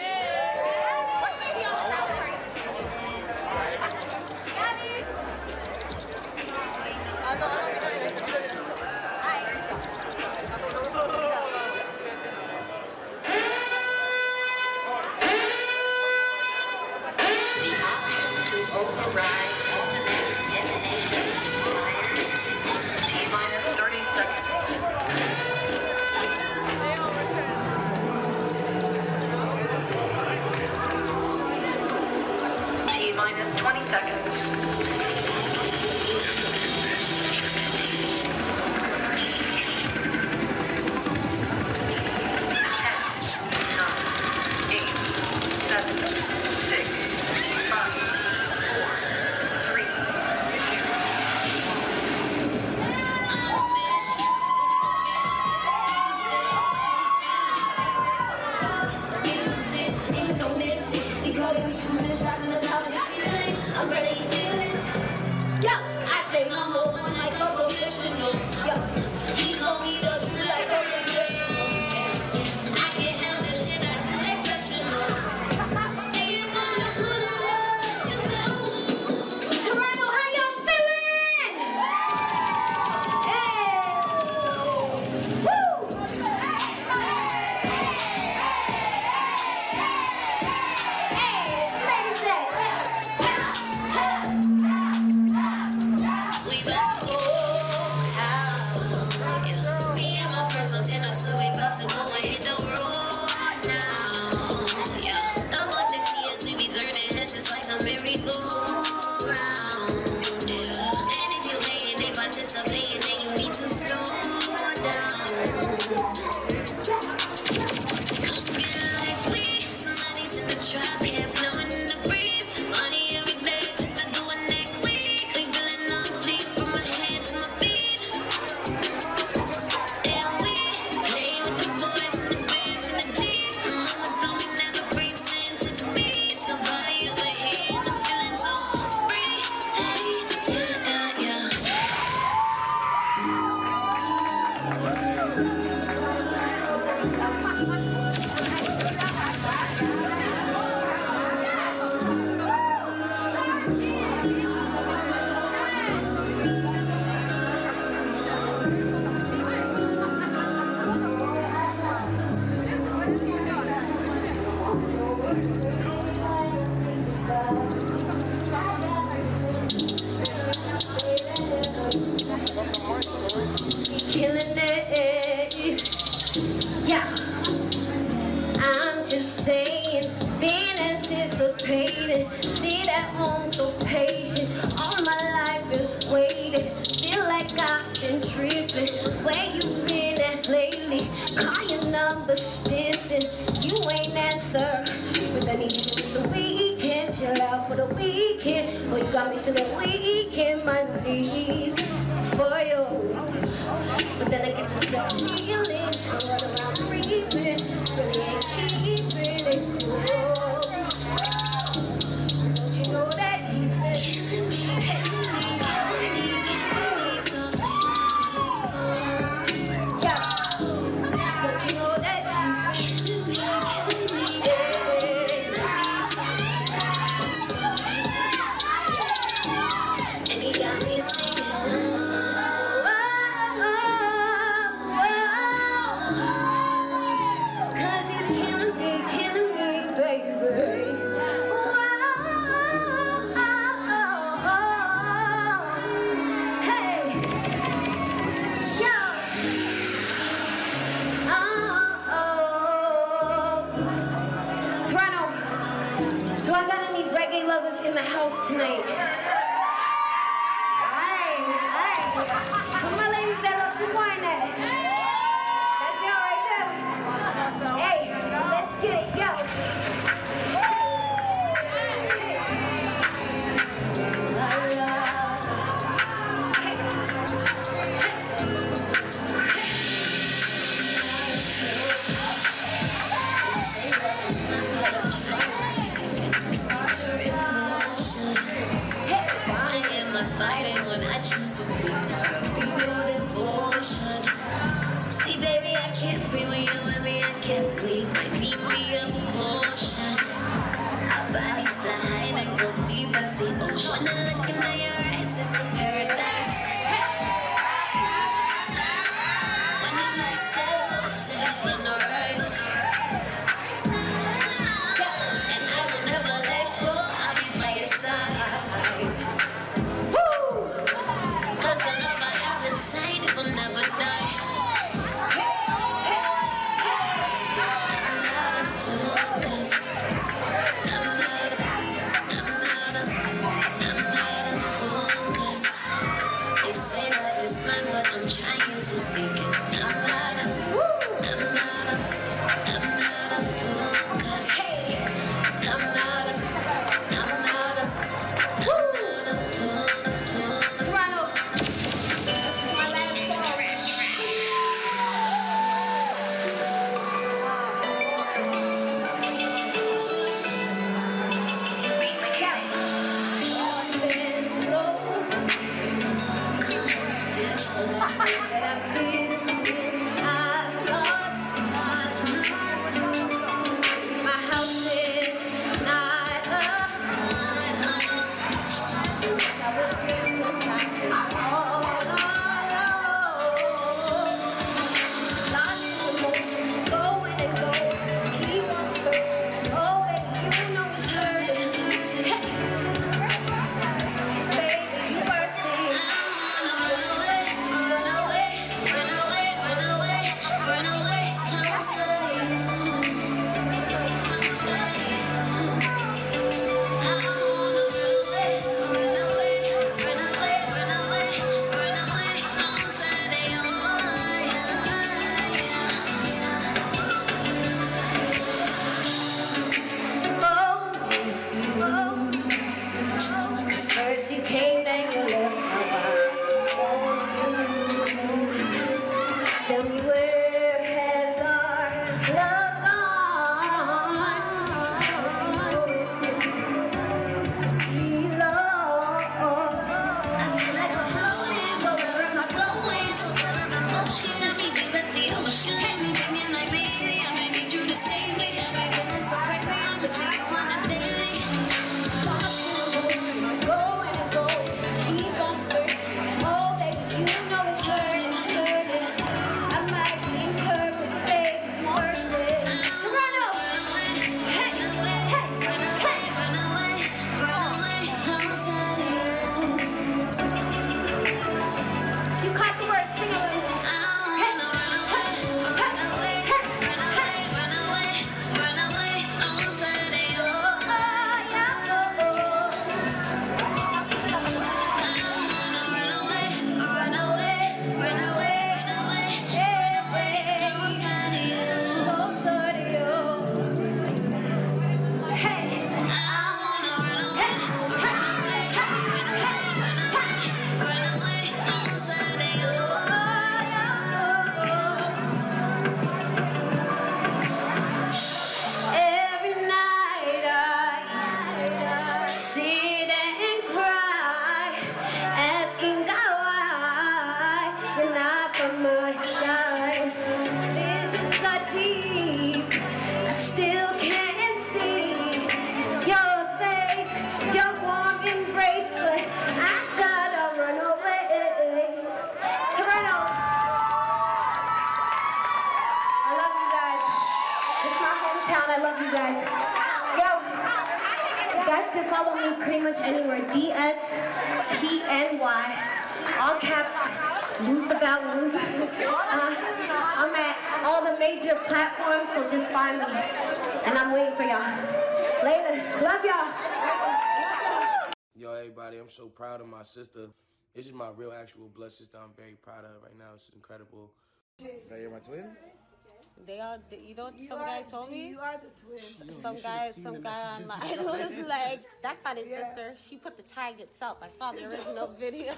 creeping. Where you been at lately? Call your numbers distant. You ain't answer. But I need you in the weekend. Chill out for the weekend. Boy, you got me feeling weak in my knees for you. But then I get this stuff feeling. I run around creeping. Really ain't keeping it cool. Don't you know that he's killing me, killing me, killing me, killing me so fast. Yeah. Don't you know that he's killing me, killing me, killing me so fast. And he got me singing. Cause he's killing me, baby. Hey, yo. Toronto, do I got any reggae lovers in the house tonight? Alright. Put my ladies that love to wine at it. That's y'all right there. Hey, let's get it, yo. Fighting when I choose to be caught up from my side. Visions are deep. I still can't see your face, your warm embrace, but I gotta run away. Toronto, I love you guys. It's my hometown. I love you guys. Yo, you guys can follow me pretty much anywhere. DSTNY, all caps. Lose the vowels. I'm at all the major platforms, so just find me. And I'm waiting for y'all. Later. Love y'all. Yo, everybody, I'm so proud of my sister. This is my real, actual blood sister. I'm very proud of her right now. It's incredible. Now you're my twin? They are, you know what some guy told me? You are the twins. Some guy online was like, that's not his sister. She put the tag itself. I saw the original video.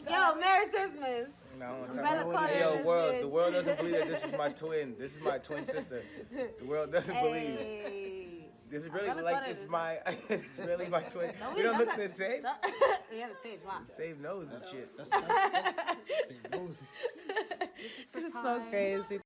Yo, Merry Christmas. No, yo, world, the world doesn't believe that this is my twin. This is my twin sister. The world doesn't believe it. This is really like this is my, this is really my twin. We don't look the same. Yeah, the same. Wow. Same nose and shit. Same nose. This is so crazy.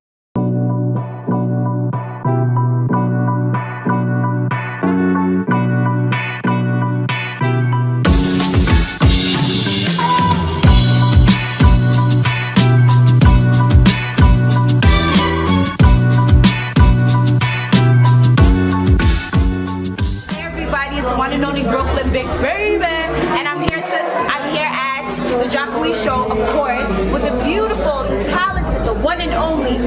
The Jacquees show, of course, with the beautiful, the talented, the one and only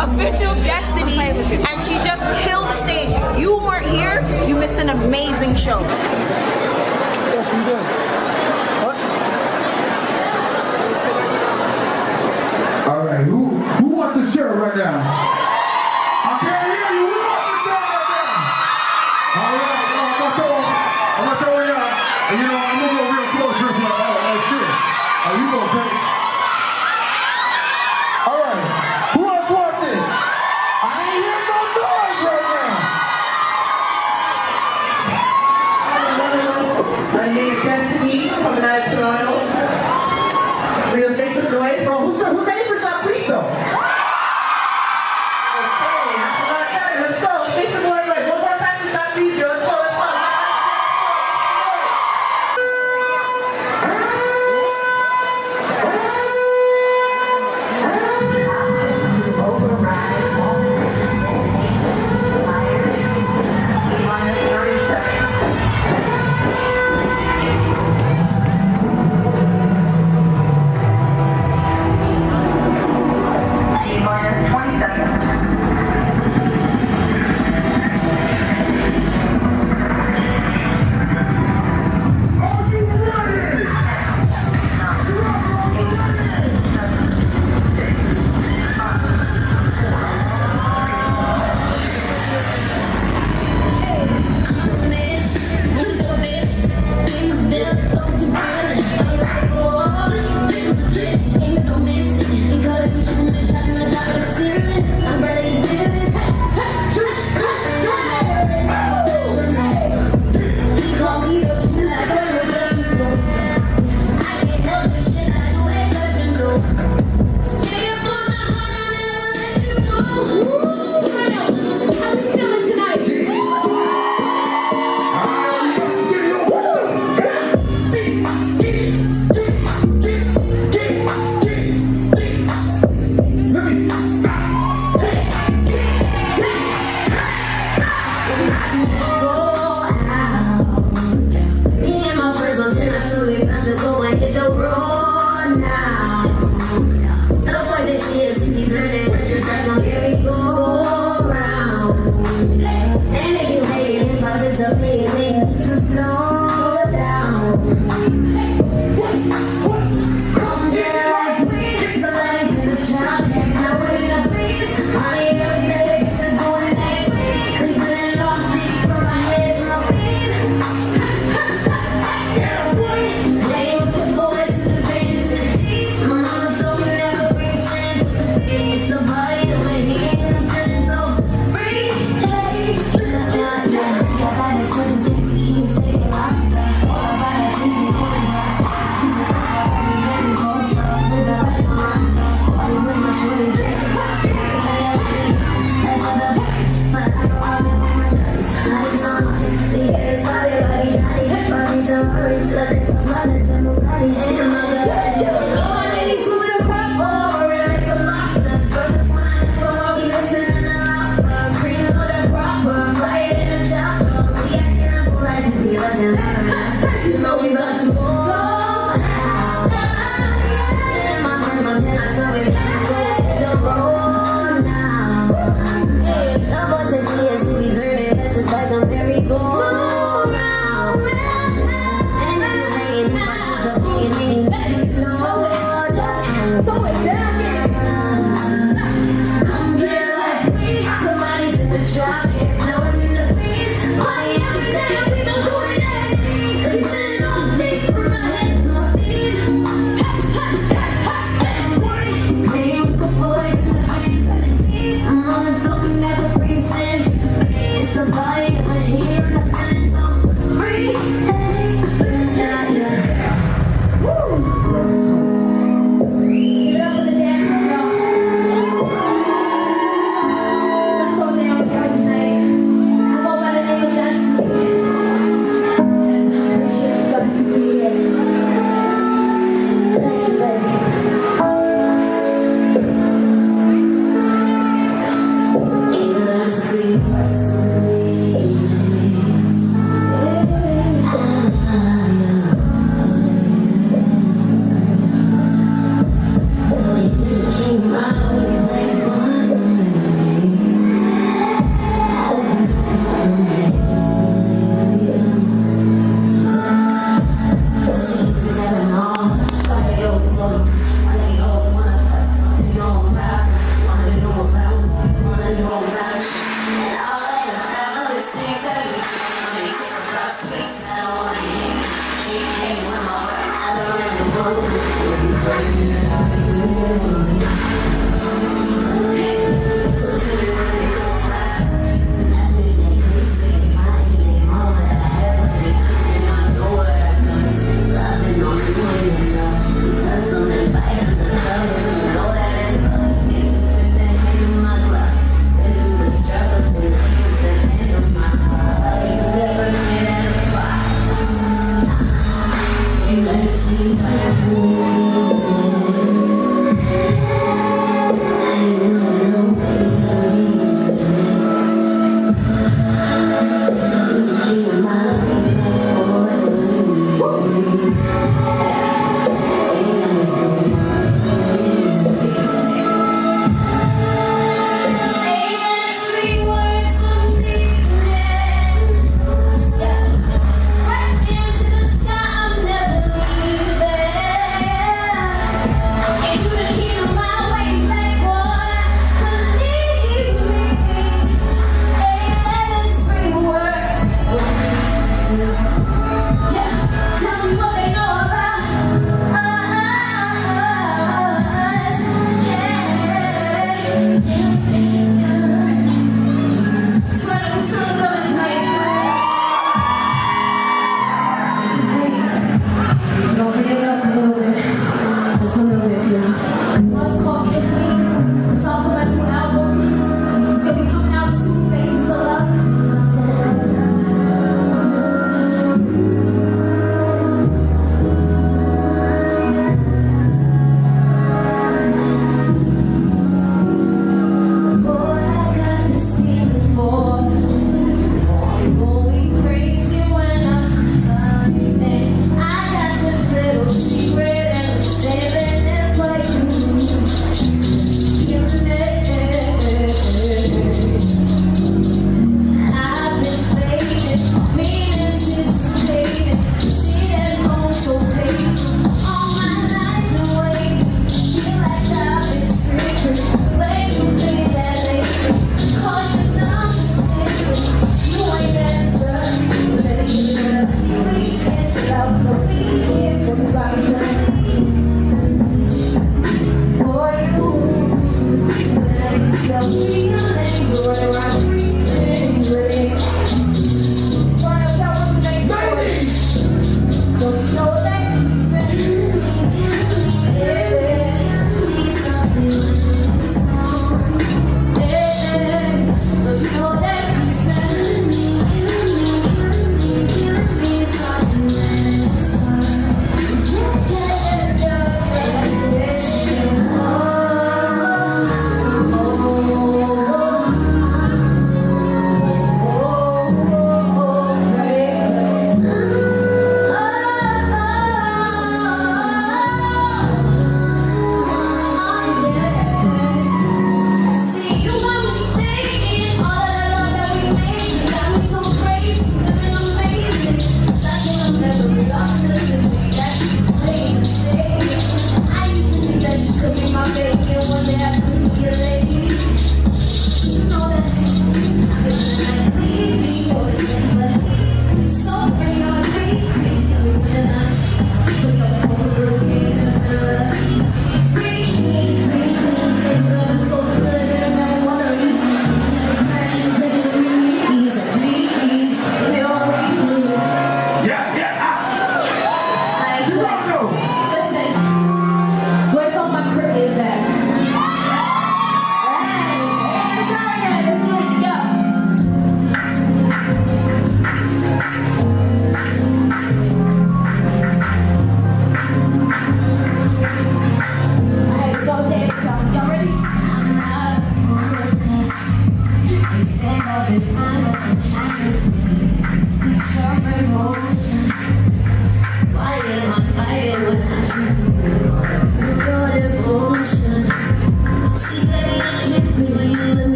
official Destiny, and she just killed the stage. If you weren't here, you missed an amazing show. Yes, we did. What? All right, who wants the shirt right now? I can't hear you. Who wants the shirt right now? All right, I'm gonna throw it out. And you know, I'm gonna go real close. Oh shit. Oh, you gonna take it? All right, who else wants it? I ain't hear no noise right now. My name's Destiny.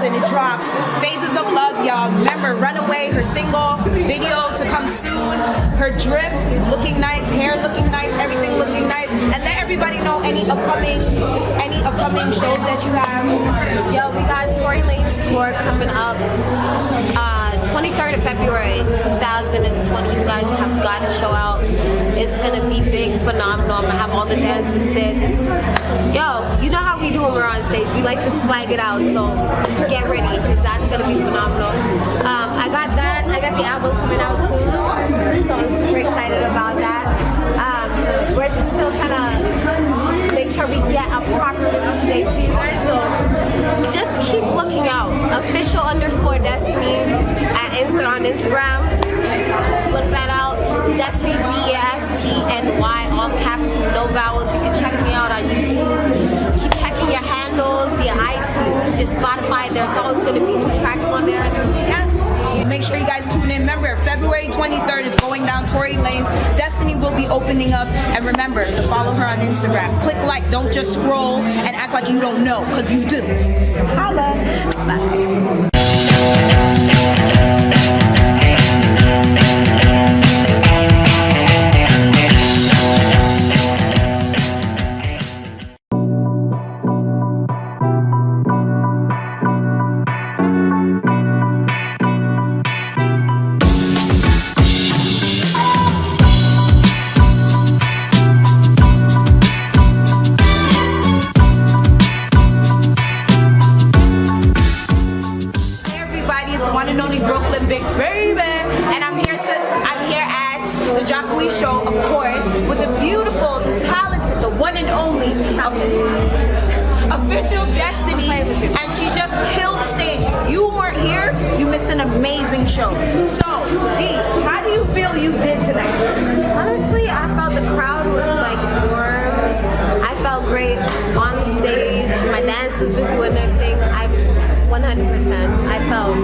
and it drops. Phases of Love, y'all. Remember, Runaway, her single, video to come soon. Her drip, looking nice, hair looking nice, everything looking nice. And let everybody know any upcoming shows that you have. Yo, we got Tory Lanez tour coming up 23rd of February 2020. You guys have got to show out. It's gonna be big, phenomenal. I'm gonna have all the dancers there. Just, yo, you know how we do when we're on stage. We like to swag it out, so get ready, because that's gonna be phenomenal. I got that. I got the album coming out soon, so I'm super excited about that. We're just still trying to make sure we get a proper release date to you guys, so just keep looking out. Official_Destiny on Instagram. Look that out. Destiny, DSTNY, all caps, no vowels. You can check me out on YouTube. Keep checking your handles, your iTunes, your Spotify. There's always going to be new tracks on there. Yeah. Make sure you guys tune in. Remember, February 23rd is going down. Tory Lanez. Destiny will be opening up. And remember to follow her on Instagram. Click like. Don't just scroll and act like you don't know, because you do. Holla. Bye. The Jacquees show, of course, with the beautiful, the talented, the one and only official Destiny, and she just killed the stage. If you weren't here, you missed an amazing show. So, D, how do you feel you did tonight? Honestly, I felt the crowd was like warm. I felt great on stage. My dancers were doing their thing. 100%. I felt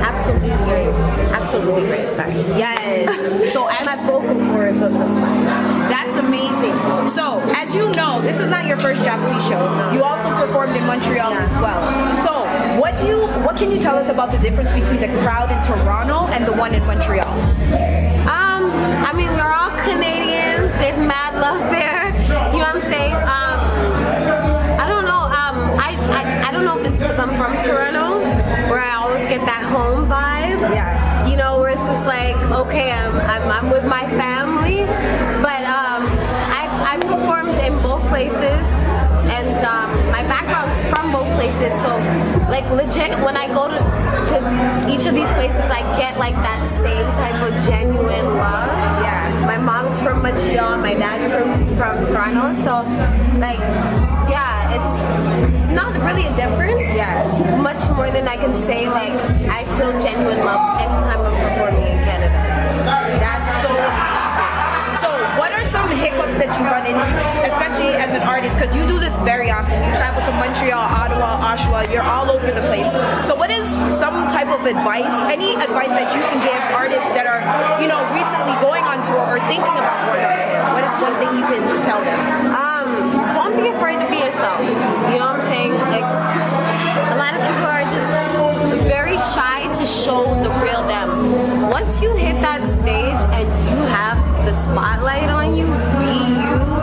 absolutely great. Absolutely great. Sorry. Yes. So as my vocal cords are just like that's amazing. So as you know, this is not your first Jacquees show. You also performed in Montreal as well. So what can you tell us about the difference between the crowd in Toronto and the one in Montreal? I mean, we're all Canadians. There's mad love there. You know what I'm saying? I don't know. I don't know if it's because I'm from Toronto, where I always get that home vibe. Yeah. You know, where it's just like, okay, I'm with my family. But I performed in both places, and my background's from both places. So, like, legit, when I go to each of these places, I get like that same type of genuine love. Yeah. My mom's from Montreal, my dad's from Toronto. So, like, yeah, it's not really a difference. Yeah. Much more than I can say, like, I feel genuine love anytime I'm performing in Canada. That's so amazing. So what are some hiccups that you run into, especially as an artist, because you do this very often. You travel to Montreal, Ottawa, Oshawa, you're all over the place. So what is some type of advice, any advice that you can give artists that are, you know, recently going on tour or thinking about going on tour? What is one thing you can tell them? Don't be afraid to be yourself. You know what I'm saying? Like, a lot of people are just very shy to show the real them. Once you hit that stage and you have the spotlight on you, be you.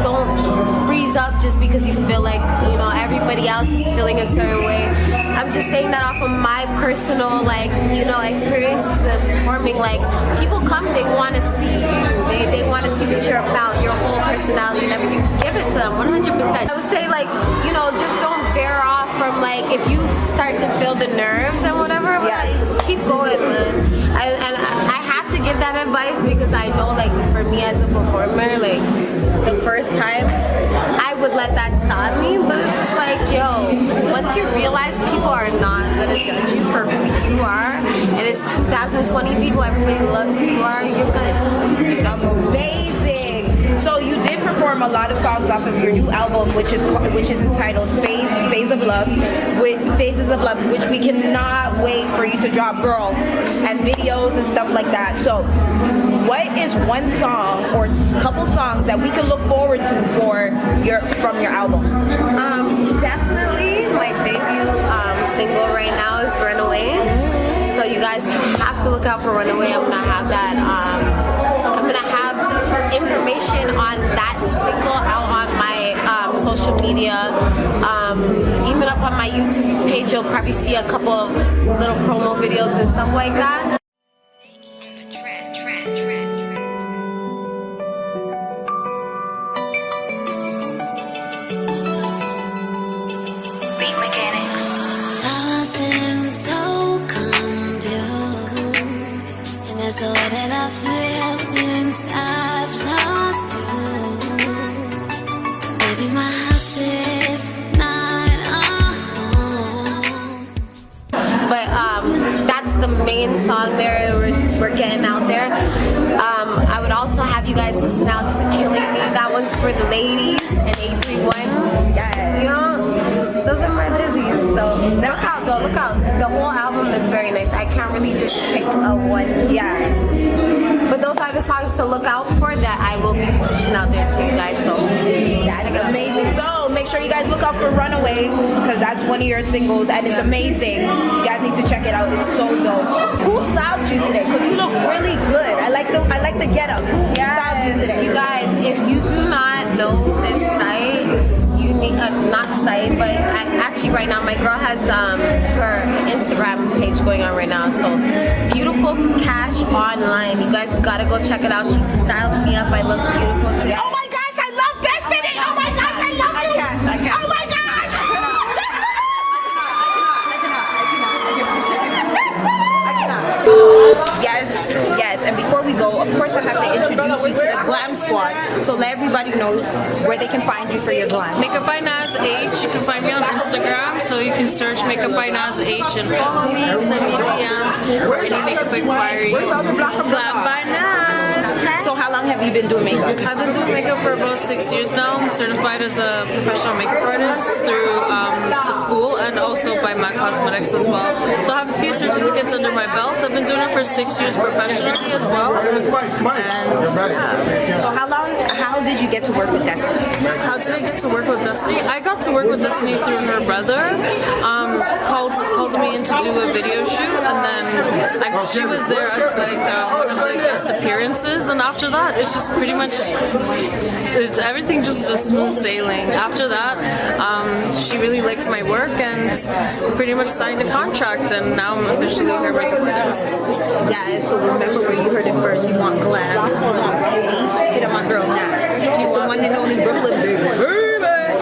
Don't freeze up just because you feel like, you know, everybody else is feeling a certain way. I'm just saying that off of my personal, like, you know, experiences of performing. Like, people come, they want to see you. They want to see what you're about, your whole personality and everything. Give it to them, 100%. I would say, like, you know, just don't veer off from, like, if you start to feel the nerves and whatever, yeah, just keep going, man. I have to give that advice because I know, like, for me as a performer, like, the first time, I would let that stop me, but it's just like, yo, once you realize people are not gonna judge you for who you are, and it's 2020 people, everybody loves who you are, you're good. Amazing. So you did perform a lot of songs off of your new album, which is entitled Phases of Love, which we cannot wait for you to drop, girl, and videos and stuff like that. So what is one song or couple songs that we can look forward to from your album? Definitely my debut guys have to look out for Runaway. I'm gonna have that. I'm gonna have information on that single out on my social media. Even up on my YouTube page, you'll probably see a couple of little promo videos and stuff like that. That's the way that I feel since I've lost you. Baby, my house is not a home. But that's the main song there. We're getting out there. I would also have you guys listen out to Killing Me. That one's for the ladies and A31. Yeah. You know, those are my jizzies. So look out though, look out. The whole album is very nice. I can't really just pick a one. Yeah. But those are the songs to look out for that I will be pushing out there to you guys. So that's amazing. So make sure you guys look out for Runaway, because that's one of your singles and it's amazing. You guys need to check it out. It's so dope. Who styled you today? Because you look really good. I like the getup. Who styled you today? You guys, if you do not know this site, you need not site, but actually right now my girl has her Instagram page going on right now. So Beautiful Cash Online. You guys gotta go check it out. She styled me up. I look beautiful today. Oh my gosh, I love Destiny! Oh my gosh, I love you! I can't. Oh my gosh! Yes, and before we go, of course I have to introduce you to the Glam Squad. So let everybody know where they can find you for your glam. Makeup by Naz H. You can find me on Instagram, so you can search Makeup by Naz H and follow me, send me a DM for any makeup inquiries. Glam by Naz. So how long have you been doing makeup? I've been doing makeup for about 6 years now. I'm certified as a professional makeup artist through the school and also by MAC Cosmetics as well. So I have a few certificates under my belt. I've been doing it for 6 years professionally as well. And yeah. So how did you get to work with Destiny? How did I get to work with Destiny? I got to work with Destiny through her brother. Called me in to do a video shoot, and then she was there as like one of the guest appearances, and after that it's just pretty much everything just smooth sailing. After that she really liked my work and pretty much signed a contract, and now I'm officially her makeup artist. Yeah, so remember where you heard it first. You want glam, you want beauty, hit on my girl Naz. She's the one and only Brooklyn baby.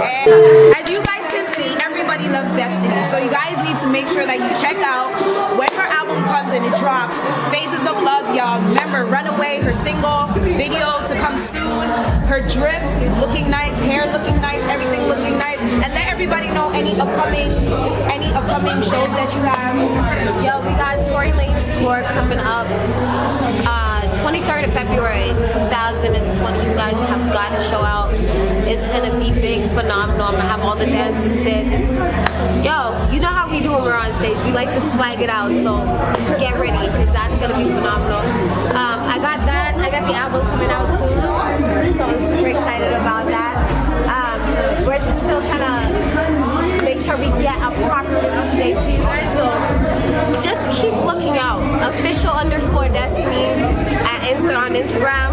And as you guys can see, everybody loves Destiny. So you guys need to make sure that you check out when her album comes and it drops. Phases of Love, y'all. Remember, Runaway, her single, video to come soon. Her drip looking nice, hair looking nice, everything looking nice. And let everybody know any upcoming shows that you have. Yo, we got Tory Lanez tour coming up 23rd of February 2020. You guys have got to show out. It's gonna be big, phenomenal. I'm gonna have all the dances there. Yo, you know how we do when we're on stage. We like to swag it out, so get ready, because that's gonna be phenomenal. I got that. I got the album coming out soon, so I'm super excited about that. We're just still trying to make sure we get a proper release date to you guys, so just keep looking out. Official_Destiny on Instagram.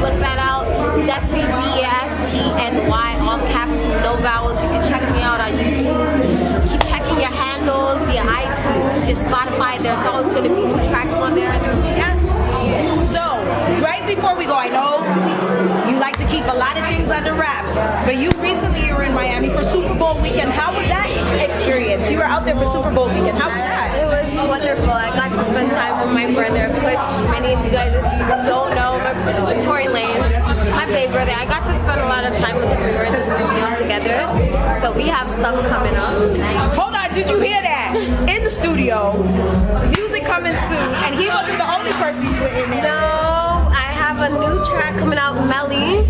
Look that out. Destiny, DSTNY, all caps, no vowels. You can check me out on YouTube. Keep checking your handles, your iTunes, your Spotify. There's always going to be new tracks on there. Yeah. So, right before we go, I know you like to keep a lot of things under wraps, but you recently were in Miami for Super Bowl weekend. How was that experience? You were out there for Super Bowl weekend. How was that? It was wonderful. I got to spend time with my brother. Of course, many of you guys, if you don't know, Tory Lanez, my baby brother. I got to spend a lot of time with him. We were in the studio together, so we have stuff coming up. Hold on, did you hear that? In the studio, music coming soon, and he wasn't the only person you were in there. No, I have a new track coming out, Melly.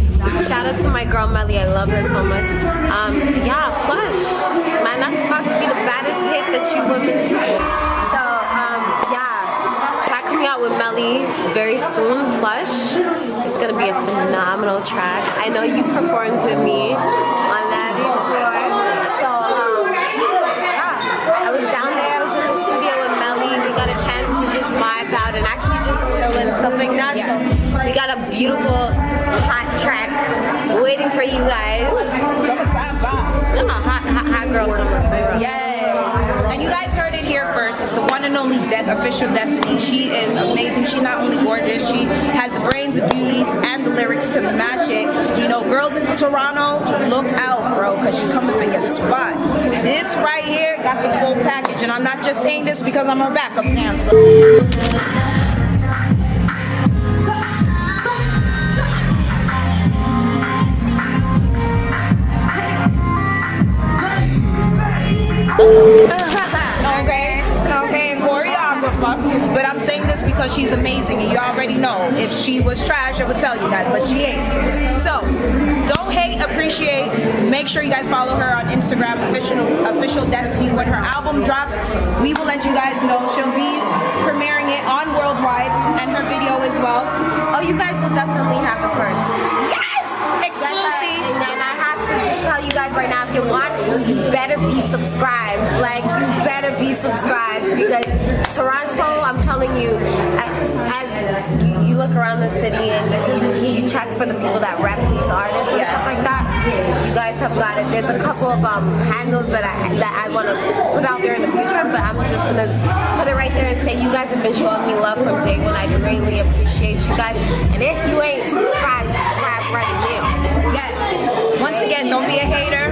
Shout out to my girl Melly. I love her so much. Yeah, Plush. Man, that's about to be the baddest hit that you women see. So, yeah, track coming out with Melly very soon. Plush. It's gonna be a phenomenal track. I know you performed with me on that before. So, yeah, I was down there. I was in the studio with Melly. We got a chance beautiful, hot track waiting for you guys. Summertime vibe. I'm a hot girl summer. Yes. And you guys heard it here first. It's the one and only official Destiny. She is amazing. She's not only gorgeous, she has the brains, the beauties, and the lyrics to match it. You know, girls in Toronto, look out, bro, because she's coming for your spot. This right here got the full package, and I'm not just saying this because I'm her backup dancer. Okay, choreographer. But I'm saying this because she's amazing, and you already know. If she was trash, I would tell you guys, but she ain't. So, don't hate, appreciate. Make sure you guys follow her on Instagram, official Destiny. When her album drops, we will let you guys know. She'll be premiering it on Worldwide, and her video as well. Oh, you guys will definitely have it first. Yes! Exclusive. And then I have to just tell you guys right now, if you watch, you better be subscribed. Like, you better be subscribed, because Toronto, I'm telling you, as you look around the city and you check for the people that rep these artists and stuff like that, you guys have got it. There's a couple of handles that I want to put out there in the future, but I'm just going to put it right there and say you guys have been showing me love from day one. I greatly appreciate you guys. And if you ain't subscribed, subscribe right now. Yes. Once again, don't be a hater.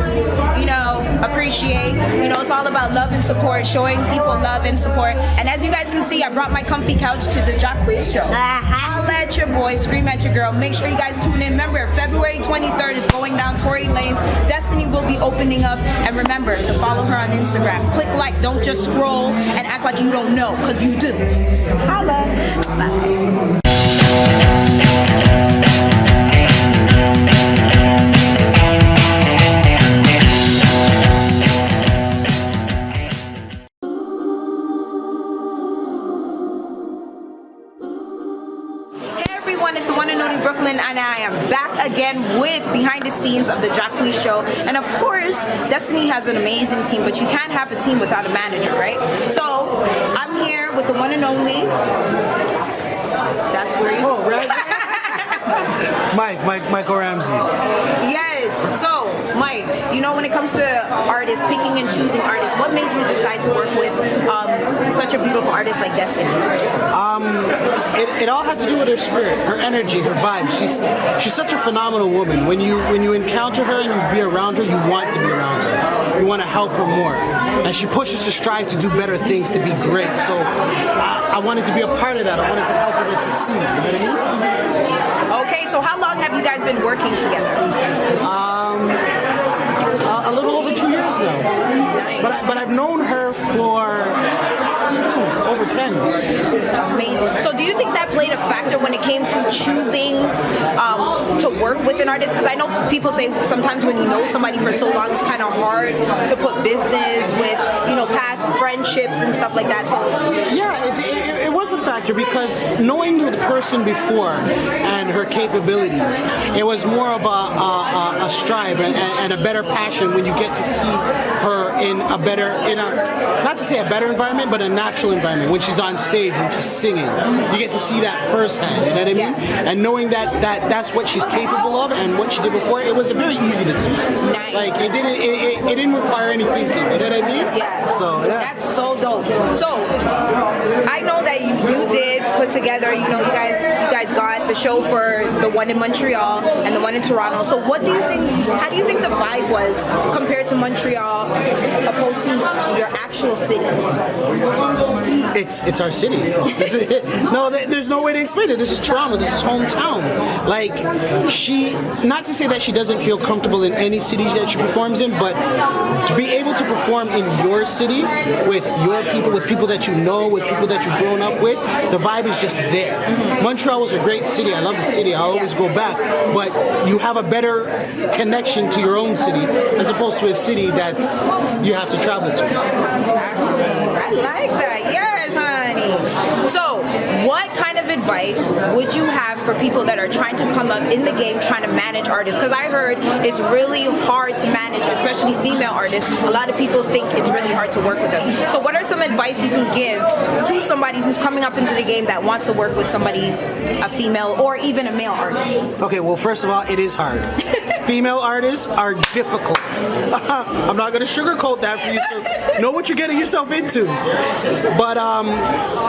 You know, appreciate. You know, it's all about love and support, showing people love and support. And as you guys can see, I brought my comfy couch to the Jacquees show. Holla at your boy, scream at your girl. Make sure you guys tune in. Remember, February 23rd is going down Tory Lanez. Destiny will be opening up. And remember to follow her on Instagram. Click like, don't just scroll and act like you don't know, because you do. Holla. Bye. It's the one and only Brooklyn, and I am back again with behind the scenes of the Jacquees show. And of course, Destiny has an amazing team, but you can't have a team without a manager, right? So I'm here with the one and only. That's where he's. Oh, right. Michael Ramsey. Yes. So, Mike, you know, when it comes to artists, picking and choosing artists, what made you decide to work with such a beautiful artist like Destiny? It all had to do with her spirit, her energy, her vibe. She's such a phenomenal woman. When you encounter her and you be around her, you want to be around her. You want to help her more. And she pushes to strive to do better things, to be great. So I wanted to be a part of that. I wanted to help her to succeed. You know what I mean? Okay, so how long have you guys been working together? A little over 2 years now. But I've known her for over 10. Amazing. So do you think that played a factor when it came to choosing to work with an artist? Because I know people say sometimes when you know somebody for so long, it's kind of hard to put business with, you know, past friendships and stuff like that. So yeah, it was a factor, because knowing the person before and her capabilities, it was more of a strive and a better passion when you get to see her in a better, not to say a better environment, but a natural environment. When she's on stage, when she's singing, you get to see that firsthand. You know what I mean? Yeah. And knowing that's what she's capable of and what she did before, it was very easy to sing. Nice. Like it didn't require any thinking. You know what I mean? Yeah. So yeah. That's so dope. So I know that you did put together. You know, you guys got the show for the one in Montreal and the one in Toronto. So what do you think? How do you think the vibe was compared to Montreal, opposed to your actual city? It's our city. No, there's no way to explain it. This is Toronto. This is hometown. Like, not to say that she doesn't feel comfortable in any city that she performs in, but to be able to perform in your city with your people, with people that you know, with people that you've grown up with, the vibe is just there. Montreal was a great city. I love the city. I always go back. But you have a better connection to your own city as opposed to a city that's you have to travel to. I like that. Yes, honey. So, what kind of of advice would you have for people that are trying to come up in the game, trying to manage artists? Because I heard it's really hard to manage, especially female artists. A lot of people think it's really hard to work with us. So what are some advice you can give to somebody who's coming up into the game that wants to work with somebody, a female or even a male artist? Okay, well, first of all, it is hard. Female artists are difficult. I'm not going to sugarcoat that for you, so know what you're getting yourself into. But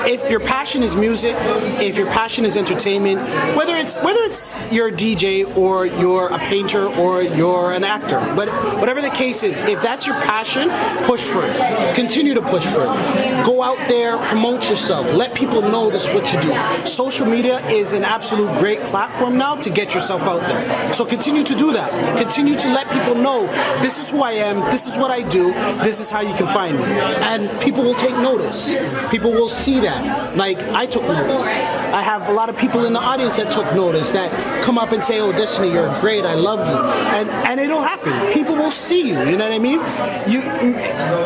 if your passion is music, if your passion is entertainment, whether it's you're a DJ or you're a painter or you're an actor, but whatever the case is, if that's your passion, push for it. Continue to push for it. Go out there, promote yourself. Let people know this is what you do. Social media is an absolute great platform now to get yourself out there. So continue to do that. Continue to let people know this is who I am, this is what I do, this is how you can find me. And people will take notice. People will see that. Like, I took notice. I have a lot of people in the audience that took notice, that come up and say, oh, Destiny, you're great, I love you. And it'll happen. People will see you, you know what I mean?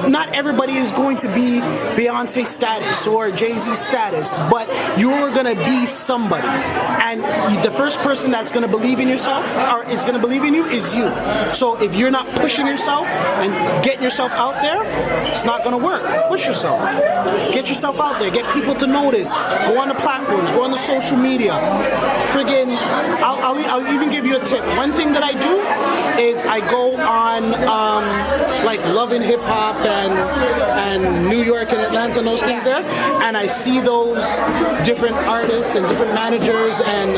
Not everybody is going to be Beyonce status or Jay-Z status, but you're going to be somebody. And the first person that's going to believe in yourself, or is going to believe in you, is you. So if you're not pushing yourself and getting yourself out there, it's not going to work. Push yourself. Get yourself out there. Get people to notice. Go on the platforms. Go on the social media. Friggin', I'll even give you a tip. One thing that I do is I go on like Love and Hip Hop and New York and Atlanta and those things there, and I see those different artists and different managers and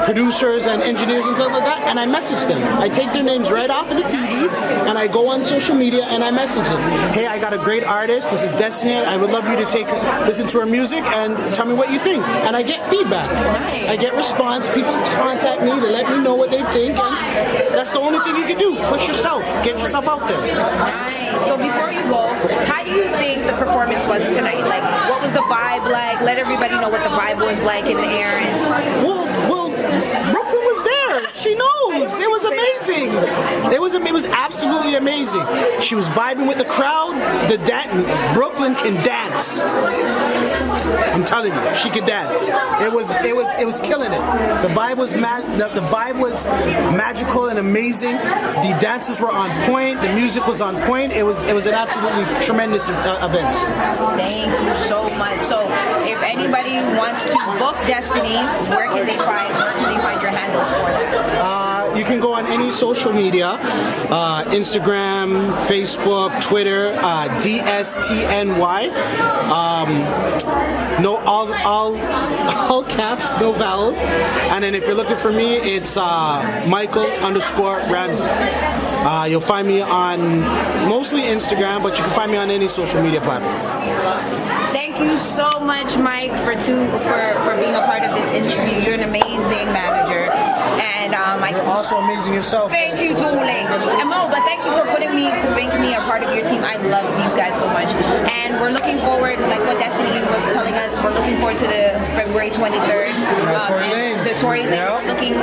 producers and engineers and stuff like that, and I message them. I take their names right off of the TV and I go on social media and I message them. Hey, I got a great artist. This is Destiny. I would love you to listen to her music and tell me what you think. And I get feedback. I get response. People contact me to let me know what they think. And that's the only thing you can do. Push yourself. Get yourself out there. Nice. So before you go, how do you think the performance was tonight? Like, what was the vibe like? Let everybody know what the vibe was like in the air. Well, Brooklyn was there. She knows. It was amazing. It was absolutely amazing. She was vibing with the crowd. Brooklyn can dance. I'm telling you, she could dance. It was killing it. The vibe was magical and amazing. The dances were on point. The music was on point. It was an absolutely tremendous event. Thank you so much. So if anybody wants to book Destiny, where can they find your handles for that? You can go on any social media, Instagram, Facebook, Twitter, DSTNY. No, all caps, no vowels. And then if you're looking for me, it's Michael_Ramsey. You'll find me on mostly Instagram, but you can find me on any social media platform. Thank you so much, Mike, for being a part of this interview. You're an amazing manager. And you're also amazing yourself. Thank you, Tory. And Mo, but thank you for making me a part of your team. I love these guys so much. And we're looking forward, like what Destiny was telling us, we're looking forward to the February 23rd. Tory Lanez. The Tory Lanez. Yep. Looking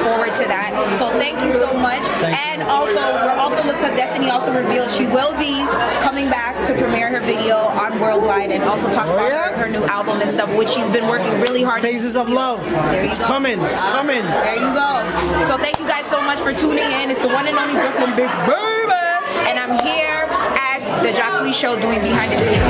forward to that. So thank you so much. And also, because Destiny also revealed she will be coming back to premiere her video on Worldwide and also talk about her new album and stuff, which she's been working really hard. Phases of Love. It's coming. It's coming. There you go. So thank you guys so much for tuning in. It's the one and only Brooklyn Big Baby. And I'm here at the Jacquees show doing behind the scenes.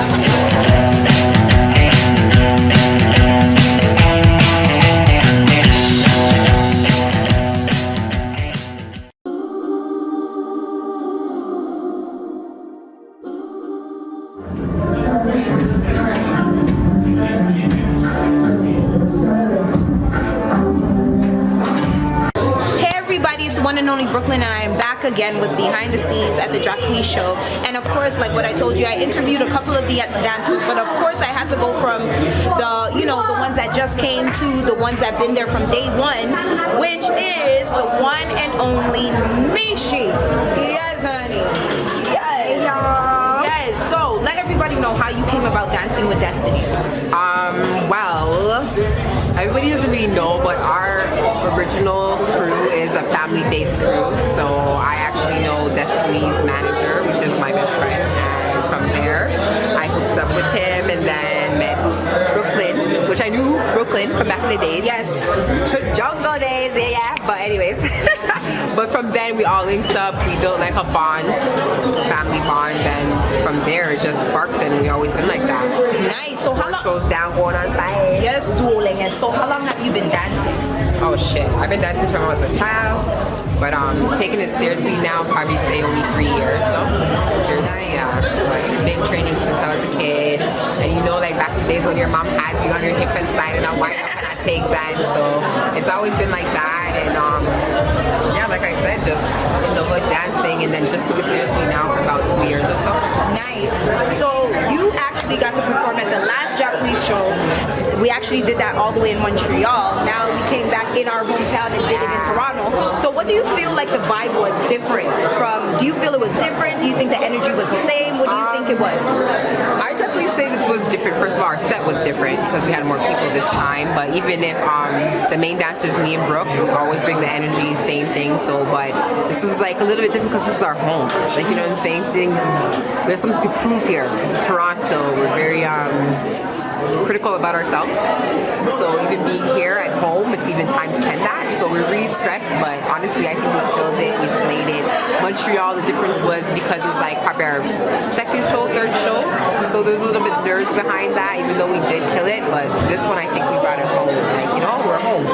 One and only Brooklyn, and I am back again with behind the scenes at the Jacquees show. And of course, like what I told you, I interviewed a couple of the dancers, but of course I had to go from the ones that just came to the ones that been there from day one, which is the one and only Mishi. Yes, honey. Yes. Yes. So let everybody know how you came about dancing with Destiny. Well, everybody doesn't really know, but our original crew is a family-based crew. So I actually know Destiny's manager, which is my best friend. And from there, I hooked up with him and then met Brooklyn. Brooklyn from back in the days. Yes. Jungle days, yeah. But anyways, but from then we all linked up. We built like a bond, family bond, and from there it just sparked, and we always been like that. Nice. So how long? Shows down, going on site. Yes, dueling. And so how long have you been dancing? Oh shit, I've been dancing from when I was a child, but taking it seriously now, probably say only 3 years. So seriously, yeah. Like, I've been training since I was a kid, and you know, like back in the days when your mom has you on your hip and side, and I wind up and I take that. So it's always been like that, and yeah, like I said, just in the hood dancing, and then just took it seriously now for about 2 years or so. Nice. So you actually got to perform at the last Jacquees show. We actually did that all the way in Montreal. Now we came back in our hometown and did it in Toronto. So what do you feel like the vibe was different from? Do you feel it was different? Do you think the energy was the same? What do you think it was? I definitely say it was different. First of all, our set was different because we had more people this time. But even if the main dancers, me and Brooke, we always bring the energy, same thing. So, but this was like a little bit different because this is our home. Like, you know what I'm saying? We have something to prove here. It's Toronto. We're very critical about ourselves. So even being here at home, it's even times 10 that. So we're really stressed, but honestly, I think we killed it. We slayed it. Montreal, the difference was because it was like probably our second show, third show. So there's a little bit of nerves behind that, even though we did kill it. But this one, I think we brought it home. Like, you know, we're home.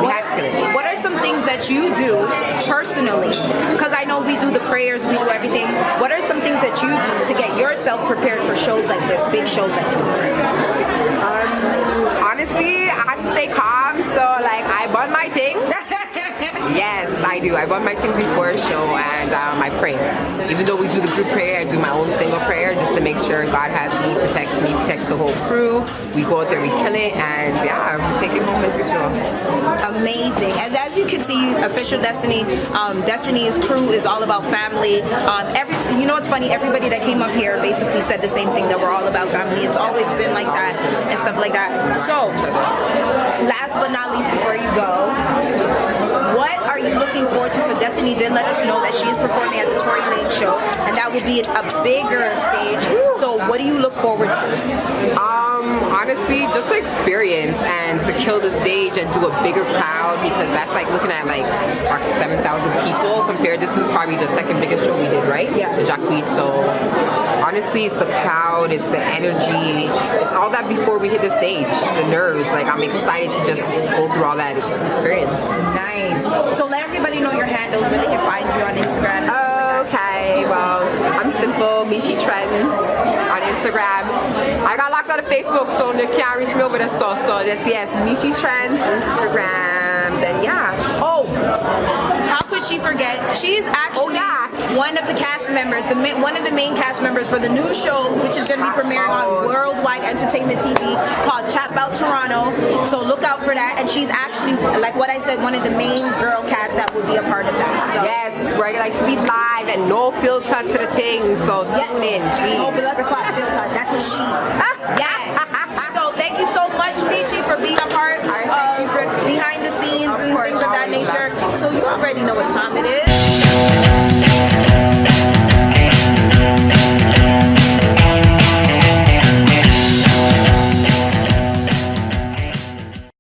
We had to kill it. What are some things that you do personally? Because I know we do the prayers, we do everything. What are some things that you do to get yourself prepared for shows like this, big shows like this? Honestly, I have to stay calm, so like I burn my things. Yes, I do. I burn my things before a show, and I pray. Even though we do the group prayer, I do my own single prayer just to make sure God has me, protects the whole crew. We go out there, we kill it, and yeah, we take it home as usual. Amazing. And as you can see, official Destiny, Destiny's crew is all about family. You know what's funny? Everybody that came up here basically said the same thing, that we're all about family. It's always been like that and stuff like that. So, last but not least, before you go, what are you looking forward to? Because Destiny did let us know that she is performing at the Tory Lanez show, and that will be a bigger stage. So what do you look forward to? Honestly, just the experience and to kill the stage and do a bigger crowd, because that's like looking at like 7,000 people compared. This is probably the second biggest show we did, right? Yeah. The Jacquees. So honestly, it's the crowd, it's the energy, it's all that before we hit the stage, the nerves. Like I'm excited to just go through all that experience. Nice. So let everybody know your handles, where they can find you on Instagram. Okay, well, I'm simple, Mishi Trends on Instagram. I got locked out of Facebook, so you can't reach me over there. So yes, Mishi Trends, Instagram, then yeah. Oh, how could she forget? She's actually one of the cast members, one of the main cast members for the new show, which is going to be premiering on Worldwide Entertainment TV, called Chat About Toronto. So look out for that. And she's actually, like what I said, one of the main girl cast that will be a part of that. So yes, where I like to be live and no filter to the thing. So tune in, please. No blood clot filter. That's a she. Yes. So thank you so much, Mishi, for being a part of behind the scenes and things of that nature. So you already know what time it is.